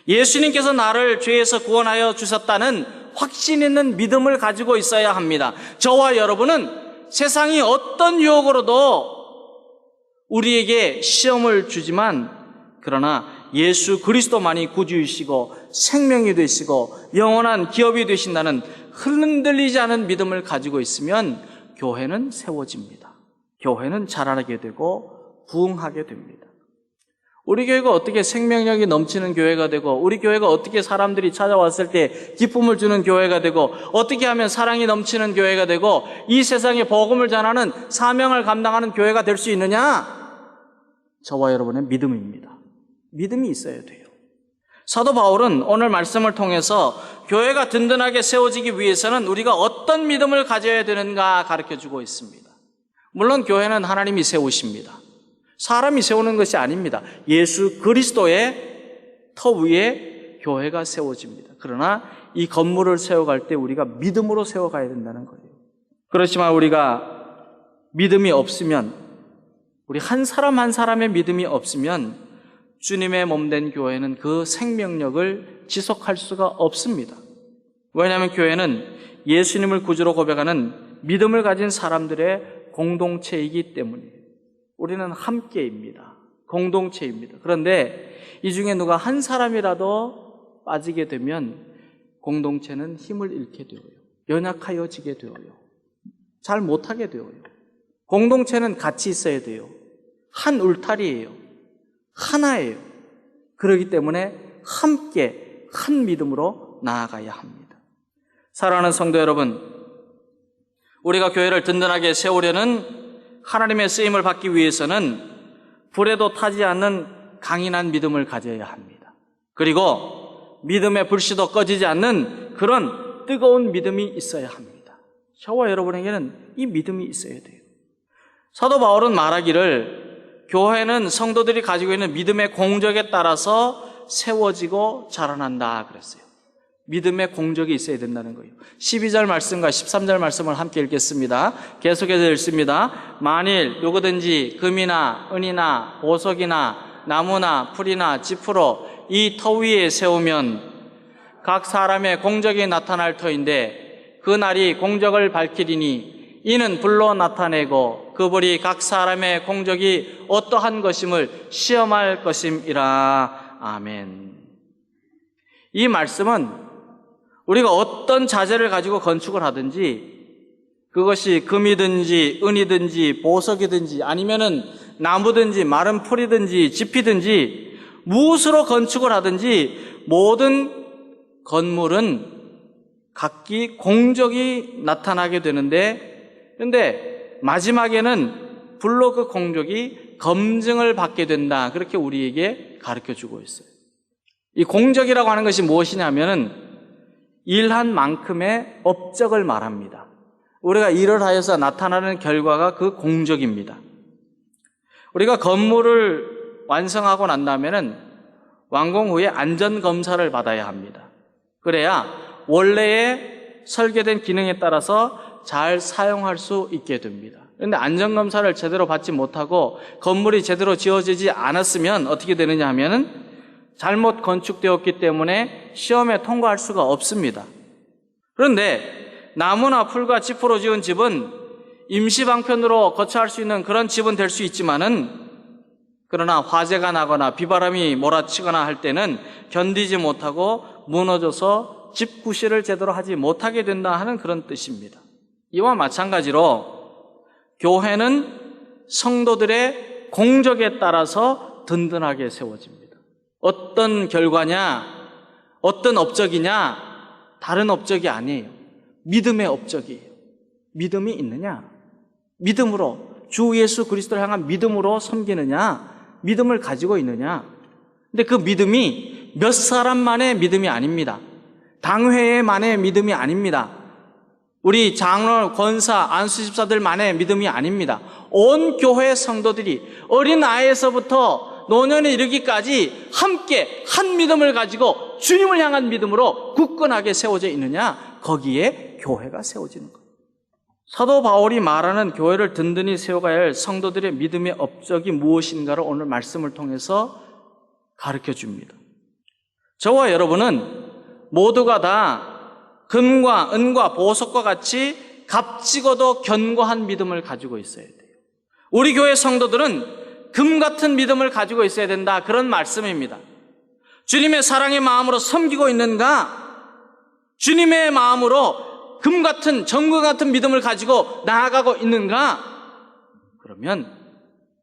예수님께서 나를 죄에서 구원하여 주셨다는 확신 있는 믿음을 가지고 있어야 합니다. 저와 여러분은 세상이 어떤 유혹으로도 우리에게 시험을 주지만 그러나 예수 그리스도만이 구주이시고 생명이 되시고 영원한 기업이 되신다는 흔들리지 않은 믿음을 가지고 있으면 교회는 세워집니다. 교회는 자라나게 되고 부흥하게 됩니다. 우리 교회가 어떻게 생명력이 넘치는 교회가 되고 우리 교회가 어떻게 사람들이 찾아왔을 때 기쁨을 주는 교회가 되고 어떻게 하면 사랑이 넘치는 교회가 되고 이 세상에 복음을 전하는 사명을 감당하는 교회가 될 수 있느냐? 저와 여러분의 믿음입니다. 믿음이 있어야 돼요. 사도 바울은 오늘 말씀을 통해서 교회가 든든하게 세워지기 위해서는 우리가 어떤 믿음을 가져야 되는가 가르쳐주고 있습니다. 물론 교회는 하나님이 세우십니다. 사람이 세우는 것이 아닙니다. 예수 그리스도의 터 위에 교회가 세워집니다. 그러나 이 건물을 세워갈 때 우리가 믿음으로 세워가야 된다는 거예요. 그렇지만 우리가 믿음이 없으면 우리 한 사람 한 사람의 믿음이 없으면 주님의 몸된 교회는 그 생명력을 지속할 수가 없습니다. 왜냐하면 교회는 예수님을 구주로 고백하는 믿음을 가진 사람들의 공동체이기 때문이에요. 우리는 함께입니다. 공동체입니다. 그런데 이 중에 누가 한 사람이라도 빠지게 되면 공동체는 힘을 잃게 되어요. 연약하여지게 되어요. 잘 못하게 되어요. 공동체는 같이 있어야 돼요. 한 울타리예요. 하나예요. 그렇기 때문에 함께 한 믿음으로 나아가야 합니다. 사랑하는 성도 여러분, 우리가 교회를 든든하게 세우려는 하나님의 쓰임을 받기 위해서는 불에도 타지 않는 강인한 믿음을 가져야 합니다. 그리고 믿음의 불씨도 꺼지지 않는 그런 뜨거운 믿음이 있어야 합니다. 저와 여러분에게는 이 믿음이 있어야 돼요. 사도 바울은 말하기를 교회는 성도들이 가지고 있는 믿음의 공적에 따라서 세워지고 자라난다 그랬어요. 믿음의 공적이 있어야 된다는 거예요. 12절 말씀과 13절 말씀을 함께 읽겠습니다. 계속해서 읽습니다. 만일 누구든지 금이나 은이나 보석이나 나무나 풀이나 지푸로 이 터 위에 세우면 각 사람의 공적이 나타날 터인데 그 날이 공적을 밝히리니 이는 불로 나타내고 그 불이 각 사람의 공적이 어떠한 것임을 시험할 것임이라. 아멘. 이 말씀은 우리가 어떤 자재를 가지고 건축을 하든지 그것이 금이든지 은이든지 보석이든지 아니면은 나무든지 마른 풀이든지 지피든지 무엇으로 건축을 하든지 모든 건물은 각기 공적이 나타나게 되는데 그런데 마지막에는 불로 그 공적이 검증을 받게 된다. 그렇게 우리에게 가르쳐 주고 있어요. 이 공적이라고 하는 것이 무엇이냐면은 일한 만큼의 업적을 말합니다. 우리가 일을 하여서 나타나는 결과가 그 공적입니다. 우리가 건물을 완성하고 난 다음에는 완공 후에 안전검사를 받아야 합니다. 그래야 원래의 설계된 기능에 따라서 잘 사용할 수 있게 됩니다. 그런데 안전검사를 제대로 받지 못하고 건물이 제대로 지어지지 않았으면 어떻게 되느냐 하면은 잘못 건축되었기 때문에 시험에 통과할 수가 없습니다. 그런데 나무나 풀과 지푸로 지은 집은 임시방편으로 거처할 수 있는 그런 집은 될 수 있지만은 그러나 화재가 나거나 비바람이 몰아치거나 할 때는 견디지 못하고 무너져서 집 구실을 제대로 하지 못하게 된다 하는 그런 뜻입니다. 이와 마찬가지로 교회는 성도들의 공적에 따라서 든든하게 세워집니다. 어떤 결과냐, 어떤 업적이냐, 다른 업적이 아니에요. 믿음의 업적이에요. 믿음이 있느냐? 믿음으로, 주 예수 그리스도를 향한 믿음으로 섬기느냐? 믿음을 가지고 있느냐? 근데 그 믿음이 몇 사람만의 믿음이 아닙니다. 당회만의 믿음이 아닙니다. 우리 장로, 권사, 안수집사들만의 믿음이 아닙니다. 온 교회 성도들이 어린 아이에서부터 노년에 이르기까지 함께 한 믿음을 가지고 주님을 향한 믿음으로 굳건하게 세워져 있느냐? 거기에 교회가 세워지는 거예요. 사도 바울이 말하는 교회를 든든히 세워가야 할 성도들의 믿음의 업적이 무엇인가를 오늘 말씀을 통해서 가르쳐 줍니다. 저와 여러분은 모두가 다 금과 은과 보석과 같이 값지고도 견고한 믿음을 가지고 있어야 돼요. 우리 교회 성도들은 금 같은 믿음을 가지고 있어야 된다. 그런 말씀입니다. 주님의 사랑의 마음으로 섬기고 있는가? 주님의 마음으로 금 같은, 정금 같은 믿음을 가지고 나아가고 있는가? 그러면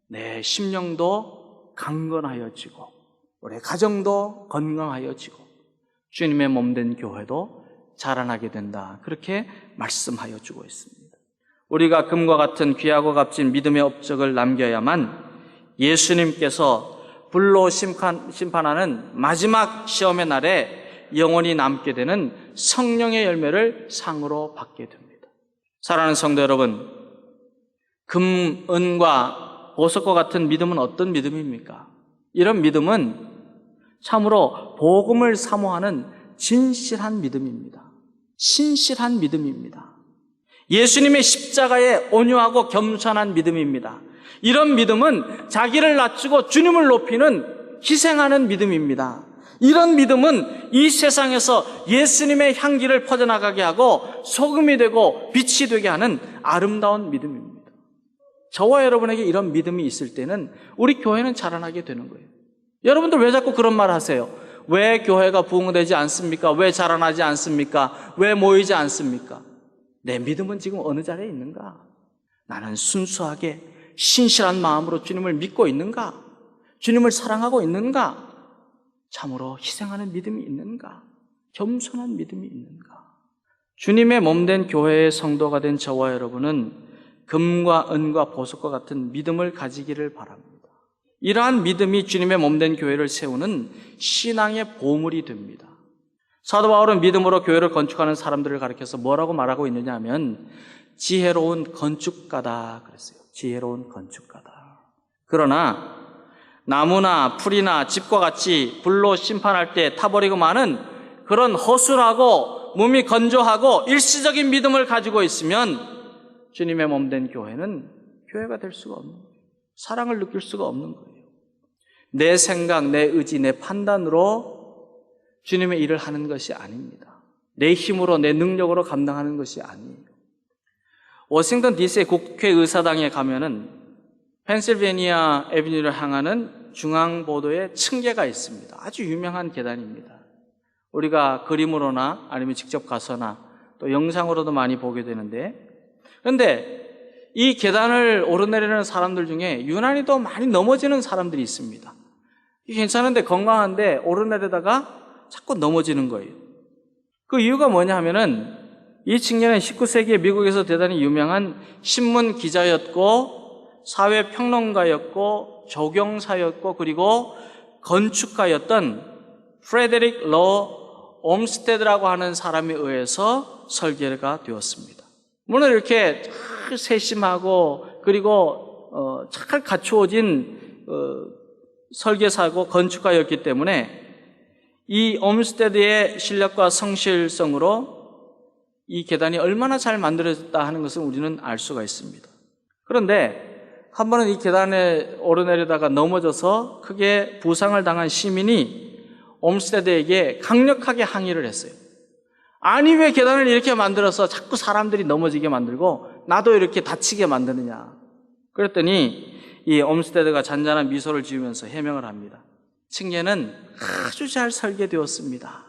내 심령도 강건하여지고 우리 가정도 건강하여지고 주님의 몸된 교회도 자라나게 된다. 그렇게 말씀하여 주고 있습니다. 우리가 금과 같은 귀하고 값진 믿음의 업적을 남겨야만 예수님께서 불로 심판하는 마지막 시험의 날에 영원히 남게 되는 성령의 열매를 상으로 받게 됩니다. 사랑하는 성도 여러분, 금, 은과 보석과 같은 믿음은 어떤 믿음입니까? 이런 믿음은 참으로 복음을 사모하는 진실한 믿음입니다. 신실한 믿음입니다. 예수님의 십자가에 온유하고 겸손한 믿음입니다. 이런 믿음은 자기를 낮추고 주님을 높이는 희생하는 믿음입니다. 이런 믿음은 이 세상에서 예수님의 향기를 퍼져나가게 하고 소금이 되고 빛이 되게 하는 아름다운 믿음입니다. 저와 여러분에게 이런 믿음이 있을 때는 우리 교회는 자라나게 되는 거예요. 여러분들 왜 자꾸 그런 말 하세요? 왜 교회가 부흥되지 않습니까? 왜 자라나지 않습니까? 왜 모이지 않습니까? 내 믿음은 지금 어느 자리에 있는가? 나는 순수하게 신실한 마음으로 주님을 믿고 있는가? 주님을 사랑하고 있는가? 참으로 희생하는 믿음이 있는가? 겸손한 믿음이 있는가? 주님의 몸된 교회의 성도가 된 저와 여러분은 금과 은과 보석과 같은 믿음을 가지기를 바랍니다. 이러한 믿음이 주님의 몸된 교회를 세우는 신앙의 보물이 됩니다. 사도 바울은 믿음으로 교회를 건축하는 사람들을 가리켜서 뭐라고 말하고 있느냐 하면 지혜로운 건축가다 그랬어요. 지혜로운 건축가다. 그러나 나무나 풀이나 집과 같이 불로 심판할 때 타버리고 마는 그런 허술하고 몸이 건조하고 일시적인 믿음을 가지고 있으면 주님의 몸된 교회는 교회가 될 수가 없는 거예요. 사랑을 느낄 수가 없는 거예요. 내 생각, 내 의지, 내 판단으로 주님의 일을 하는 것이 아닙니다. 내 힘으로, 내 능력으로 감당하는 것이 아니에요. 워싱턴 DC의 국회의사당에 가면은 펜실베니아 애비뉴를 향하는 중앙보도에 층계가 있습니다. 아주 유명한 계단입니다. 우리가 그림으로나 아니면 직접 가서나 또 영상으로도 많이 보게 되는데, 그런데 이 계단을 오르내리는 사람들 중에 유난히도 많이 넘어지는 사람들이 있습니다. 괜찮은데 건강한데 오르내리다가 자꾸 넘어지는 거예요. 그 이유가 뭐냐 하면은 이青年은 19세기에 미국에서 대단히 유명한 신문 기자였고 사회평론가였고 조경사였고 그리고 건축가였던 프레데릭 로 옴스테드라고 하는 사람에 의해서 설계가 되었습니다. 물론 이렇게 잘 세심하고 그리고 잘 갖추어진 설계사고 건축가였기 때문에 이 옴스테드의 실력과 성실성으로 이 계단이 얼마나 잘 만들어졌다 하는 것을 우리는 알 수가 있습니다. 그런데 한 번은 이 계단에 오르내리다가 넘어져서 크게 부상을 당한 시민이 옴스테드에게 강력하게 항의를 했어요. 아니 왜 계단을 이렇게 만들어서 자꾸 사람들이 넘어지게 만들고 나도 이렇게 다치게 만드느냐. 그랬더니 이 옴스테드가 잔잔한 미소를 지으면서 해명을 합니다. 층계는 아주 잘 설계되었습니다.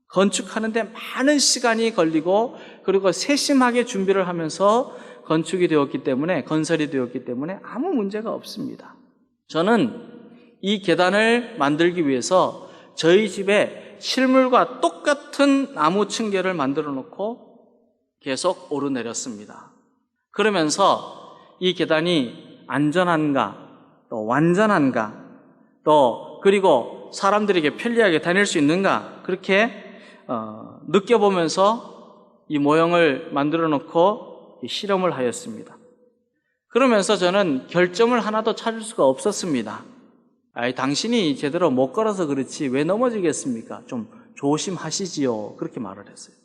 건축하는데 많은 시간이 걸리고 그리고 세심하게 준비를 하면서 건축이 되었기 때문에 건설이 되었기 때문에 아무 문제가 없습니다. 저는 이 계단을 만들기 위해서 저희 집에 실물과 똑같은 나무 층계를 만들어 놓고 계속 오르내렸습니다. 그러면서 이 계단이 안전한가 또 완전한가 또 그리고 사람들에게 편리하게 다닐 수 있는가 그렇게 느껴보면서 이 모형을 만들어 놓고 실험을 하였습니다. 그러면서 저는 결점을 하나도 찾을 수가 없었습니다. 당신이 제대로 못 걸어서 그렇지 왜 넘어지겠습니까? 좀 조심하시지요. 그렇게 말을 했어요.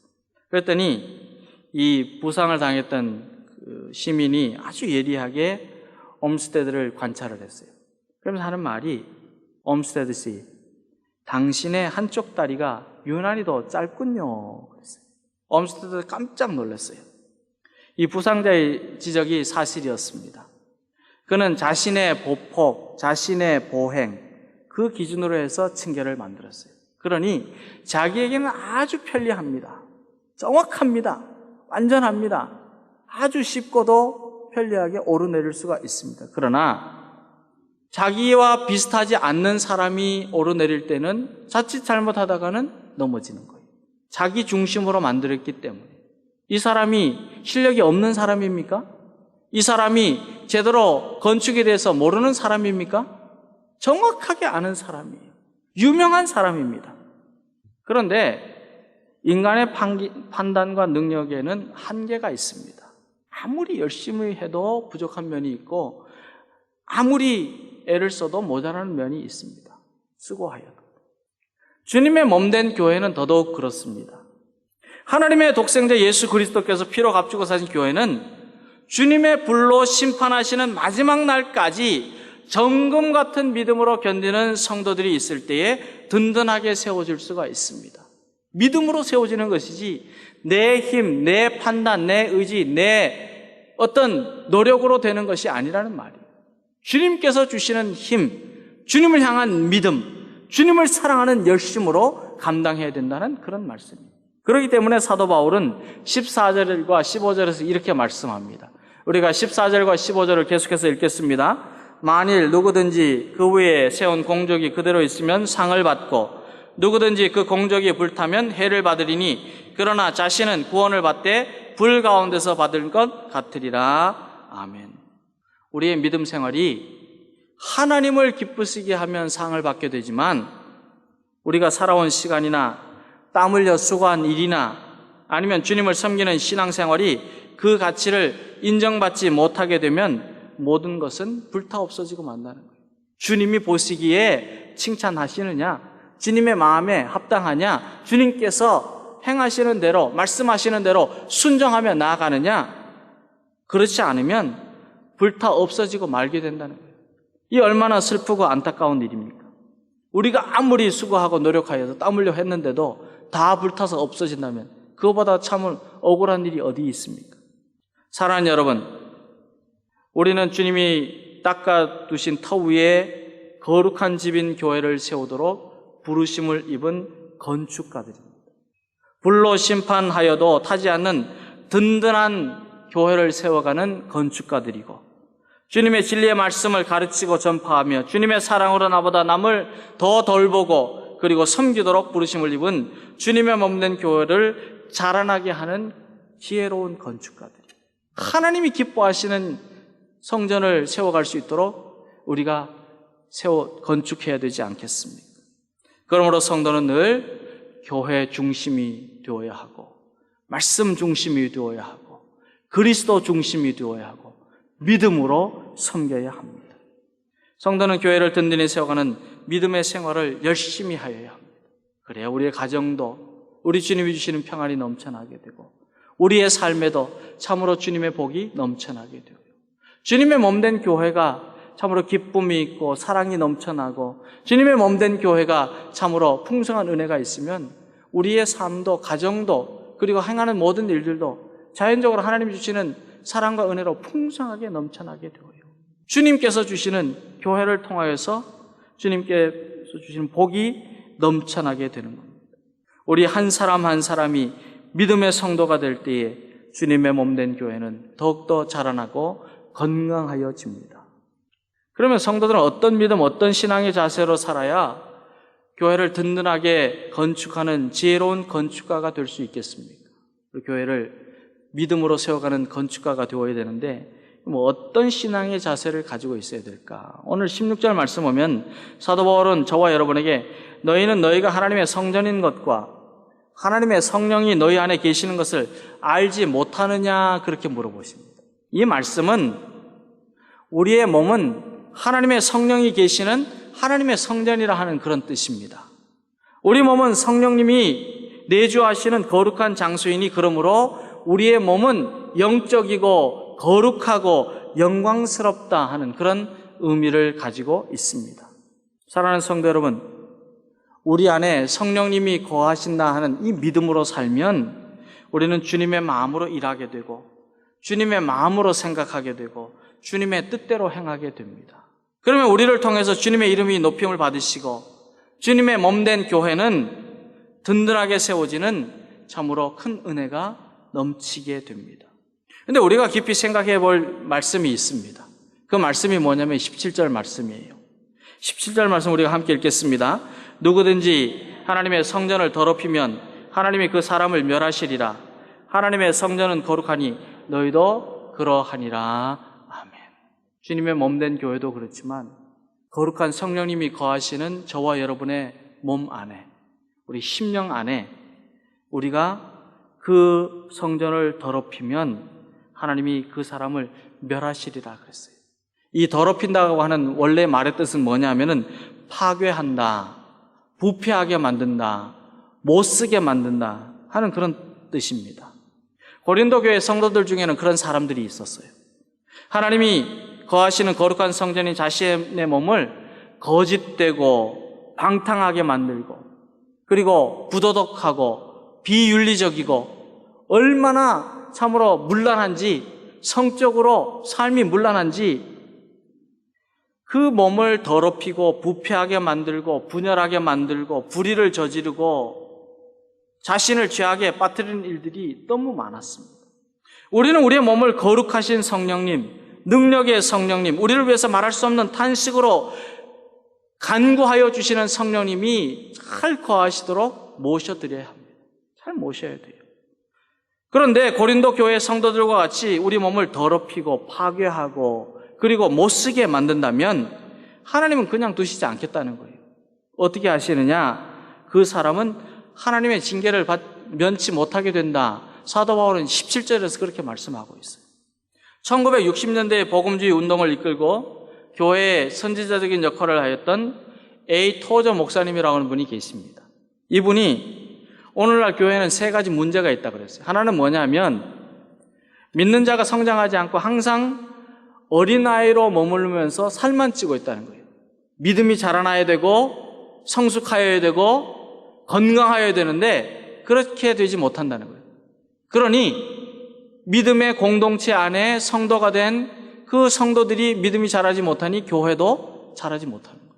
그랬더니 이 부상을 당했던 그 시민이 아주 예리하게 옴스테드를 관찰을 했어요. 그러면서 하는 말이 옴스테드 씨, 당신의 한쪽 다리가 유난히도 짧군요. 그랬어요. 옴스테드가 깜짝 놀랐어요. 이 부상자의 지적이 사실이었습니다. 그는 자신의 보폭, 자신의 보행 그 기준으로 해서 층계를 만들었어요. 그러니 자기에게는 아주 편리합니다. 정확합니다. 완전합니다. 아주 쉽고도 편리하게 오르내릴 수가 있습니다. 그러나 자기와 비슷하지 않는 사람이 오르내릴 때는 자칫 잘못하다가는 넘어지는 거예요. 자기 중심으로 만들었기 때문에. 이 사람이 실력이 없는 사람입니까? 이 사람이 제대로 건축에 대해서 모르는 사람입니까? 정확하게 아는 사람이에요. 유명한 사람입니다. 그런데 인간의 판단과 능력에는 한계가 있습니다. 아무리 열심히 해도 부족한 면이 있고 아무리 애를 써도 모자라는 면이 있습니다. 수고하여도. 주님의 몸된 교회는 더더욱 그렇습니다. 하나님의 독생자 예수 그리스도께서 피로 값주고 사신 교회는 주님의 불로 심판하시는 마지막 날까지 정금 같은 믿음으로 견디는 성도들이 있을 때에 든든하게 세워질 수가 있습니다. 믿음으로 세워지는 것이지 내 힘, 내 판단, 내 의지, 내 어떤 노력으로 되는 것이 아니라는 말이에요. 주님께서 주시는 힘, 주님을 향한 믿음, 주님을 사랑하는 열심으로 감당해야 된다는 그런 말씀입니다. 그렇기 때문에 사도 바울은 14절과 15절에서 이렇게 말씀합니다. 우리가 14절과 15절을 계속해서 읽겠습니다. 만일 누구든지 그 위에 세운 공적이 그대로 있으면 상을 받고 누구든지 그 공적이 불타면 해를 받으리니 그러나 자신은 구원을 받되 불 가운데서 받을 것 같으리라. 아멘. 우리의 믿음 생활이 하나님을 기쁘시게 하면 상을 받게 되지만 우리가 살아온 시간이나 땀 흘려 수고한 일이나 아니면 주님을 섬기는 신앙생활이 그 가치를 인정받지 못하게 되면 모든 것은 불타 없어지고 만다는 거예요. 주님이 보시기에 칭찬하시느냐, 주님의 마음에 합당하냐, 주님께서 행하시는 대로, 말씀하시는 대로 순종하며 나아가느냐, 그렇지 않으면 불타 없어지고 말게 된다는 거예요. 이 얼마나 슬프고 안타까운 일입니까? 우리가 아무리 수고하고 노력하여서 땀 흘려 했는데도 다 불타서 없어진다면 그거보다 참 억울한 일이 어디 있습니까? 사랑하는 여러분, 우리는 주님이 닦아두신 터 위에 거룩한 집인 교회를 세우도록 부르심을 입은 건축가들입니다. 불로 심판하여도 타지 않는 든든한 교회를 세워가는 건축가들이고, 주님의 진리의 말씀을 가르치고 전파하며 주님의 사랑으로 나보다 남을 더 돌보고 그리고 섬기도록 부르심을 입은 주님의 몸된 교회를 자라나게 하는 지혜로운 건축가들. 하나님이 기뻐하시는 성전을 세워갈 수 있도록 우리가 건축해야 되지 않겠습니까? 그러므로 성도는 늘 교회 중심이 되어야 하고, 말씀 중심이 되어야 하고, 그리스도 중심이 되어야 하고, 믿음으로 섬겨야 합니다. 성도는 교회를 든든히 세워가는 믿음의 생활을 열심히 하여야 합니다. 그래야 우리의 가정도 우리 주님이 주시는 평안이 넘쳐나게 되고, 우리의 삶에도 참으로 주님의 복이 넘쳐나게 되고요. 주님의 몸된 교회가 참으로 기쁨이 있고 사랑이 넘쳐나고, 주님의 몸된 교회가 참으로 풍성한 은혜가 있으면 우리의 삶도 가정도 그리고 행하는 모든 일들도 자연적으로 하나님이 주시는 사랑과 은혜로 풍성하게 넘쳐나게 되어요. 주님께서 주시는 교회를 통하여서 주님께서 주시는 복이 넘쳐나게 되는 겁니다. 우리 한 사람 한 사람이 믿음의 성도가 될 때에 주님의 몸된 교회는 더욱더 자라나고 건강하여집니다. 그러면 성도들은 어떤 믿음, 어떤 신앙의 자세로 살아야 교회를 든든하게 건축하는 지혜로운 건축가가 될 수 있겠습니까? 교회를 믿음으로 세워가는 건축가가 되어야 되는데 어떤 신앙의 자세를 가지고 있어야 될까? 오늘 16절 말씀 보면 사도 바울은 저와 여러분에게 너희는 너희가 하나님의 성전인 것과 하나님의 성령이 너희 안에 계시는 것을 알지 못하느냐 그렇게 물어보십니다. 이 말씀은 우리의 몸은 하나님의 성령이 계시는 하나님의 성전이라 하는 그런 뜻입니다. 우리 몸은 성령님이 내주하시는 거룩한 장소이니 그러므로 우리의 몸은 영적이고 거룩하고 영광스럽다 하는 그런 의미를 가지고 있습니다. 사랑하는 성도 여러분, 우리 안에 성령님이 거하신다 하는 이 믿음으로 살면 우리는 주님의 마음으로 일하게 되고 주님의 마음으로 생각하게 되고 주님의 뜻대로 행하게 됩니다. 그러면 우리를 통해서 주님의 이름이 높임을 받으시고 주님의 몸된 교회는 든든하게 세워지는 참으로 큰 은혜가 넘치게 됩니다. 그런데 우리가 깊이 생각해 볼 말씀이 있습니다. 그 말씀이 뭐냐면 17절 말씀이에요. 17절 말씀 우리가 함께 읽겠습니다. 누구든지 하나님의 성전을 더럽히면 하나님이 그 사람을 멸하시리라. 하나님의 성전은 거룩하니 너희도 그러하니라. 아멘. 주님의 몸된 교회도 그렇지만 거룩한 성령님이 거하시는 저와 여러분의 몸 안에, 우리 심령 안에 우리가 그 성전을 더럽히면 하나님이 그 사람을 멸하시리라 그랬어요. 이 더럽힌다고 하는 원래 말의 뜻은 뭐냐면은 파괴한다, 부패하게 만든다, 못쓰게 만든다 하는 그런 뜻입니다. 고린도 교회 성도들 중에는 그런 사람들이 있었어요. 하나님이 거하시는 거룩한 성전인 자신의 몸을 거짓되고 방탕하게 만들고 그리고 부도덕하고 비윤리적이고 얼마나 참으로 문란한지, 성적으로 삶이 문란한지 그 몸을 더럽히고 부패하게 만들고 분열하게 만들고 불의를 저지르고 자신을 죄악에 빠뜨리는 일들이 너무 많았습니다. 우리는 우리의 몸을 거룩하신 성령님, 능력의 성령님, 우리를 위해서 말할 수 없는 탄식으로 간구하여 주시는 성령님이 잘 거하시도록 모셔드려야 합니다. 잘 모셔야 돼요. 그런데 고린도 교회 성도들과 같이 우리 몸을 더럽히고 파괴하고 그리고 못쓰게 만든다면 하나님은 그냥 두시지 않겠다는 거예요. 어떻게 하시느냐? 그 사람은 하나님의 징계를 면치 못하게 된다. 사도 바울은 17절에서 그렇게 말씀하고 있어요. 1960년대에 복음주의 운동을 이끌고 교회의 선지자적인 역할을 하였던 A. 토저 목사님이라고 하는 분이 계십니다. 이분이 오늘날 교회에는 세 가지 문제가 있다고 그랬어요. 하나는 뭐냐면 믿는 자가 성장하지 않고 항상 어린아이로 머무르면서 살만 찌고 있다는 거예요. 믿음이 자라나야 되고 성숙하여야 되고 건강하여야 되는데 그렇게 되지 못한다는 거예요. 그러니 믿음의 공동체 안에 성도가 된 그 성도들이 믿음이 자라지 못하니 교회도 자라지 못하는 거예요.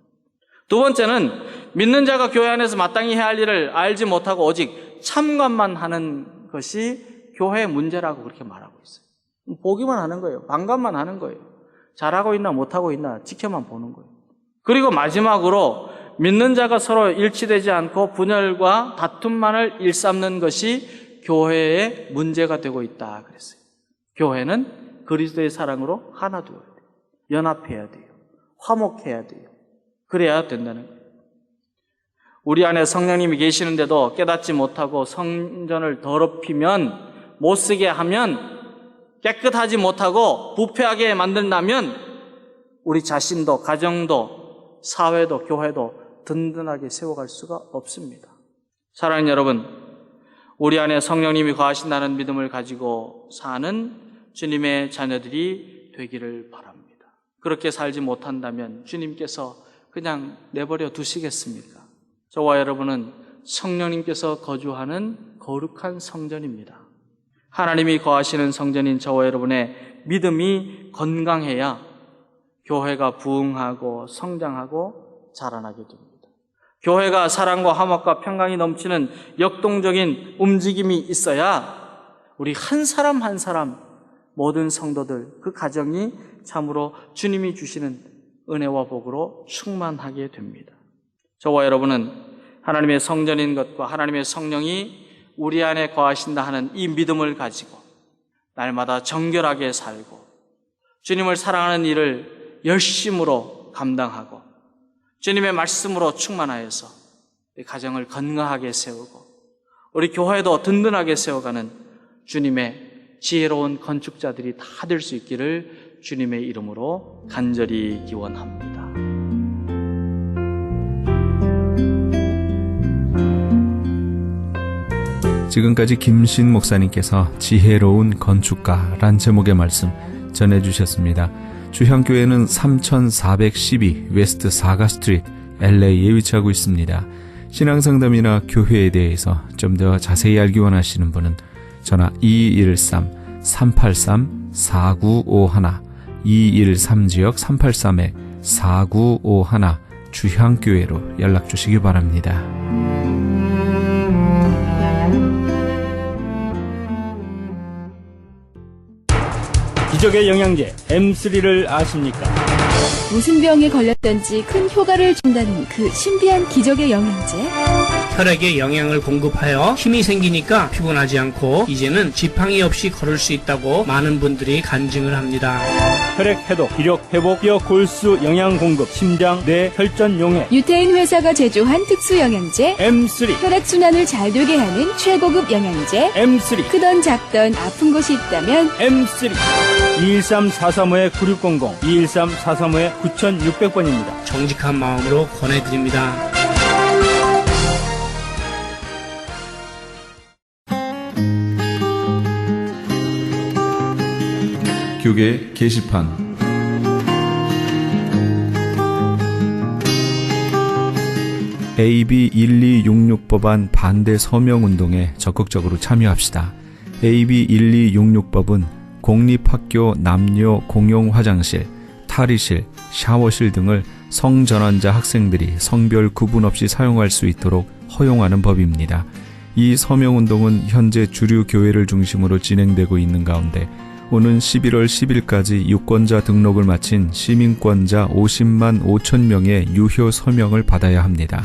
두 번째는 믿는 자가 교회 안에서 마땅히 해야 할 일을 알지 못하고 오직 참관만 하는 것이 교회의 문제라고 그렇게 말하고 있어요. 보기만 하는 거예요. 방관만 하는 거예요. 잘하고 있나 못하고 있나 지켜만 보는 거예요. 그리고 마지막으로 믿는 자가 서로 일치되지 않고 분열과 다툼만을 일삼는 것이 교회의 문제가 되고 있다 그랬어요. 교회는 그리스도의 사랑으로 하나 되어야 돼요. 연합해야 돼요. 화목해야 돼요. 그래야 된다는 거예요. 우리 안에 성령님이 계시는데도 깨닫지 못하고 성전을 더럽히면, 못쓰게 하면, 깨끗하지 못하고 부패하게 만든다면 우리 자신도 가정도 사회도 교회도 든든하게 세워갈 수가 없습니다. 사랑하는 여러분, 우리 안에 성령님이 거하신다는 믿음을 가지고 사는 주님의 자녀들이 되기를 바랍니다. 그렇게 살지 못한다면 주님께서 그냥 내버려 두시겠습니까? 저와 여러분은 성령님께서 거주하는 거룩한 성전입니다. 하나님이 거하시는 성전인 저와 여러분의 믿음이 건강해야 교회가 부흥하고 성장하고 자라나게 됩니다. 교회가 사랑과 화목과 평강이 넘치는 역동적인 움직임이 있어야 우리 한 사람 한 사람 모든 성도들 그 가정이 참으로 주님이 주시는 은혜와 복으로 충만하게 됩니다. 저와 여러분은 하나님의 성전인 것과 하나님의 성령이 우리 안에 거하신다 하는 이 믿음을 가지고 날마다 정결하게 살고 주님을 사랑하는 일을 열심으로 감당하고 주님의 말씀으로 충만하여서 이 가정을 건강하게 세우고 우리 교회도 든든하게 세워가는 주님의 지혜로운 건축자들이 다 될 수 있기를 주님의 이름으로 간절히 기원합니다. 지금까지 김신 목사님께서 지혜로운 건축가란 제목의 말씀 전해주셨습니다. 주향교회는 3412 웨스트 4가 스트리트 LA에 위치하고 있습니다. 신앙상담이나 교회에 대해서 좀 더 자세히 알기 원하시는 분은 전화 213-383-4951 213지역 383-4951 주향교회로 연락 주시기 바랍니다. 기적의 영양제 M3를 아십니까? 무슨 병에 걸렸던지 큰 효과를 준다는 그 신비한 기적의 영양제. 혈액에 영양을 공급하여 힘이 생기니까 피곤하지 않고 이제는 지팡이 없이 걸을 수 있다고 많은 분들이 간증을 합니다. 혈액 해독, 기력 회복, 뼈 골수 영양 공급, 심장, 뇌, 혈전 용해. 유태인 회사가 제조한 특수 영양제 M3. 혈액 순환을 잘 되게 하는 최고급 영양제. M3. 크던 작던 아픈 곳이 있다면 M3. 213-435-9600, 213-435-9600번입니다. 정직한 마음으로 권해드립니다. 교계 게시판 AB 1266 법안 반대 서명운동에 적극적으로 참여합시다. AB 1266법은 공립학교 남녀 공용 화장실, 탈의실, 샤워실 등을 성전환자 학생들이 성별 구분 없이 사용할 수 있도록 허용하는 법입니다. 이 서명운동은 현재 주류 교회를 중심으로 진행되고 있는 가운데 오는 11월 10일까지 유권자 등록을 마친 시민권자 50만 5천 명의 유효 서명을 받아야 합니다.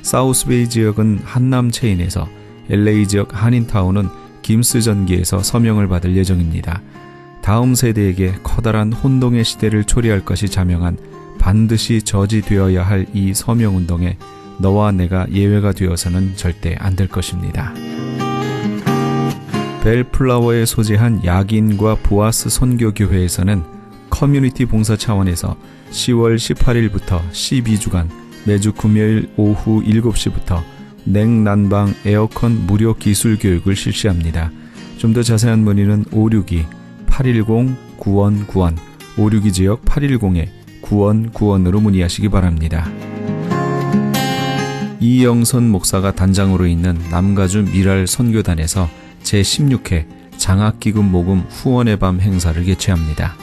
사우스베이 지역은 한남 체인에서 LA 지역 한인타운은 김스 전기에서 서명을 받을 예정입니다. 다음 세대에게 커다란 혼동의 시대를 초래할 것이 자명한 반드시 저지되어야 할 이 서명운동에 너와 내가 예외가 되어서는 절대 안 될 것입니다. 벨플라워에 소재한 야긴과 보아스 선교교회에서는 커뮤니티 봉사 차원에서 10월 18일부터 12주간 매주 금요일 오후 7시부터 냉난방 에어컨 무료 기술 교육을 실시합니다. 좀 더 자세한 문의는 562-810-9191 562 지역 810-9191으로 문의하시기 바랍니다. 이영선 목사가 단장으로 있는 남가주 미랄 선교단에서 제16회 장학기금 모금 후원의 밤 행사를 개최합니다.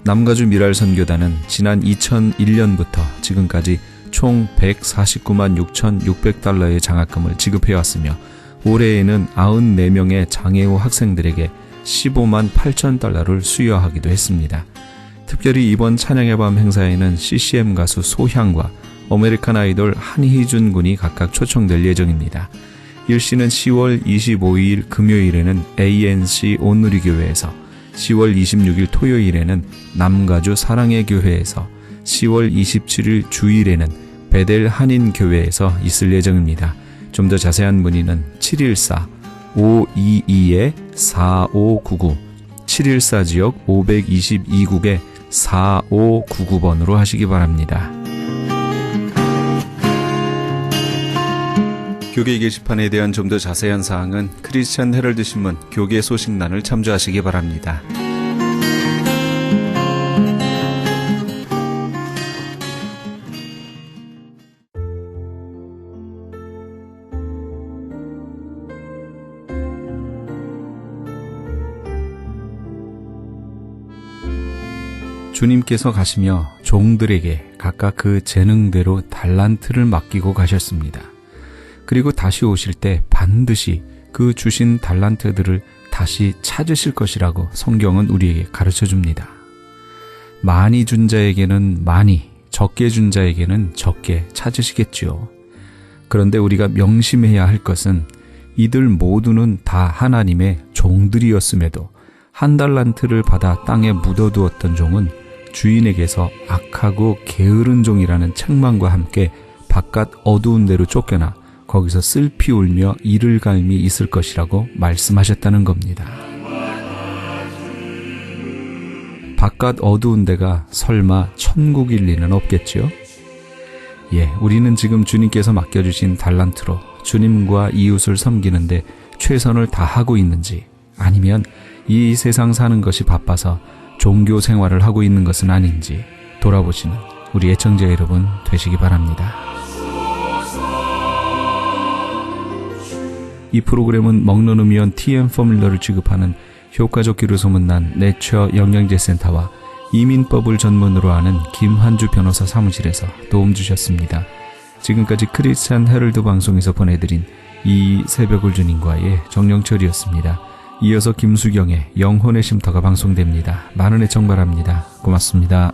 남가주 미랄 선교단은 지난 2001년부터 지금까지 총 149만 6,600달러의 장학금을 지급해왔으며 올해에는 94명의 장애우 학생들에게 15만 8천 달러를 수여하기도 했습니다. 특별히 이번 찬양의 밤 행사에는 CCM 가수 소향과 아메리칸 아이돌 한희준 군이 각각 초청될 예정입니다. 일시는 10월 25일 금요일에는 ANC 온누리교회에서, 10월 26일 토요일에는 남가주 사랑의 교회에서, 10월 27일 주일에는 베델 한인교회에서 있을 예정입니다. 좀 더 자세한 문의는 714-522-4599 714 지역 522국에 4599번으로 하시기 바랍니다. 교계 게시판에 대한 좀 더 자세한 사항은 크리스천 헤럴드 신문 교계 소식란을 참조하시기 바랍니다. 주님께서 가시며 종들에게 각각 그 재능대로 달란트를 맡기고 가셨습니다. 그리고 다시 오실 때 반드시 그 주신 달란트들을 다시 찾으실 것이라고 성경은 우리에게 가르쳐 줍니다. 많이 준 자에게는 많이, 적게 준 자에게는 적게 찾으시겠지요. 그런데 우리가 명심해야 할 것은 이들 모두는 다 하나님의 종들이었음에도 한 달란트를 받아 땅에 묻어두었던 종은 주인에게서 악하고 게으른 종이라는 책망과 함께 바깥 어두운 데로 쫓겨나 거기서 슬피 울며 이를 갈미 있을 것이라고 말씀하셨다는 겁니다. 바깥 어두운 데가 설마 천국일 리는 없겠지요? 우리는 지금 주님께서 맡겨주신 달란트로 주님과 이웃을 섬기는데 최선을 다하고 있는지, 아니면 이 세상 사는 것이 바빠서 종교 생활을 하고 있는 것은 아닌지 돌아보시는 우리 애청자 여러분 되시기 바랍니다. 이 프로그램은 먹는 음이온 TM 포뮬러를 지급하는 효과적 기로 소문난 내처 영양제 센터와 이민법을 전문으로 하는 김한주 변호사 사무실에서 도움 주셨습니다. 지금까지 크리스찬 헤럴드 방송에서 보내드린 이 새벽을 주님과의 정영철이었습니다. 이어서 김수경의 영혼의 쉼터가 방송됩니다. 많은 애청 바랍니다. 고맙습니다.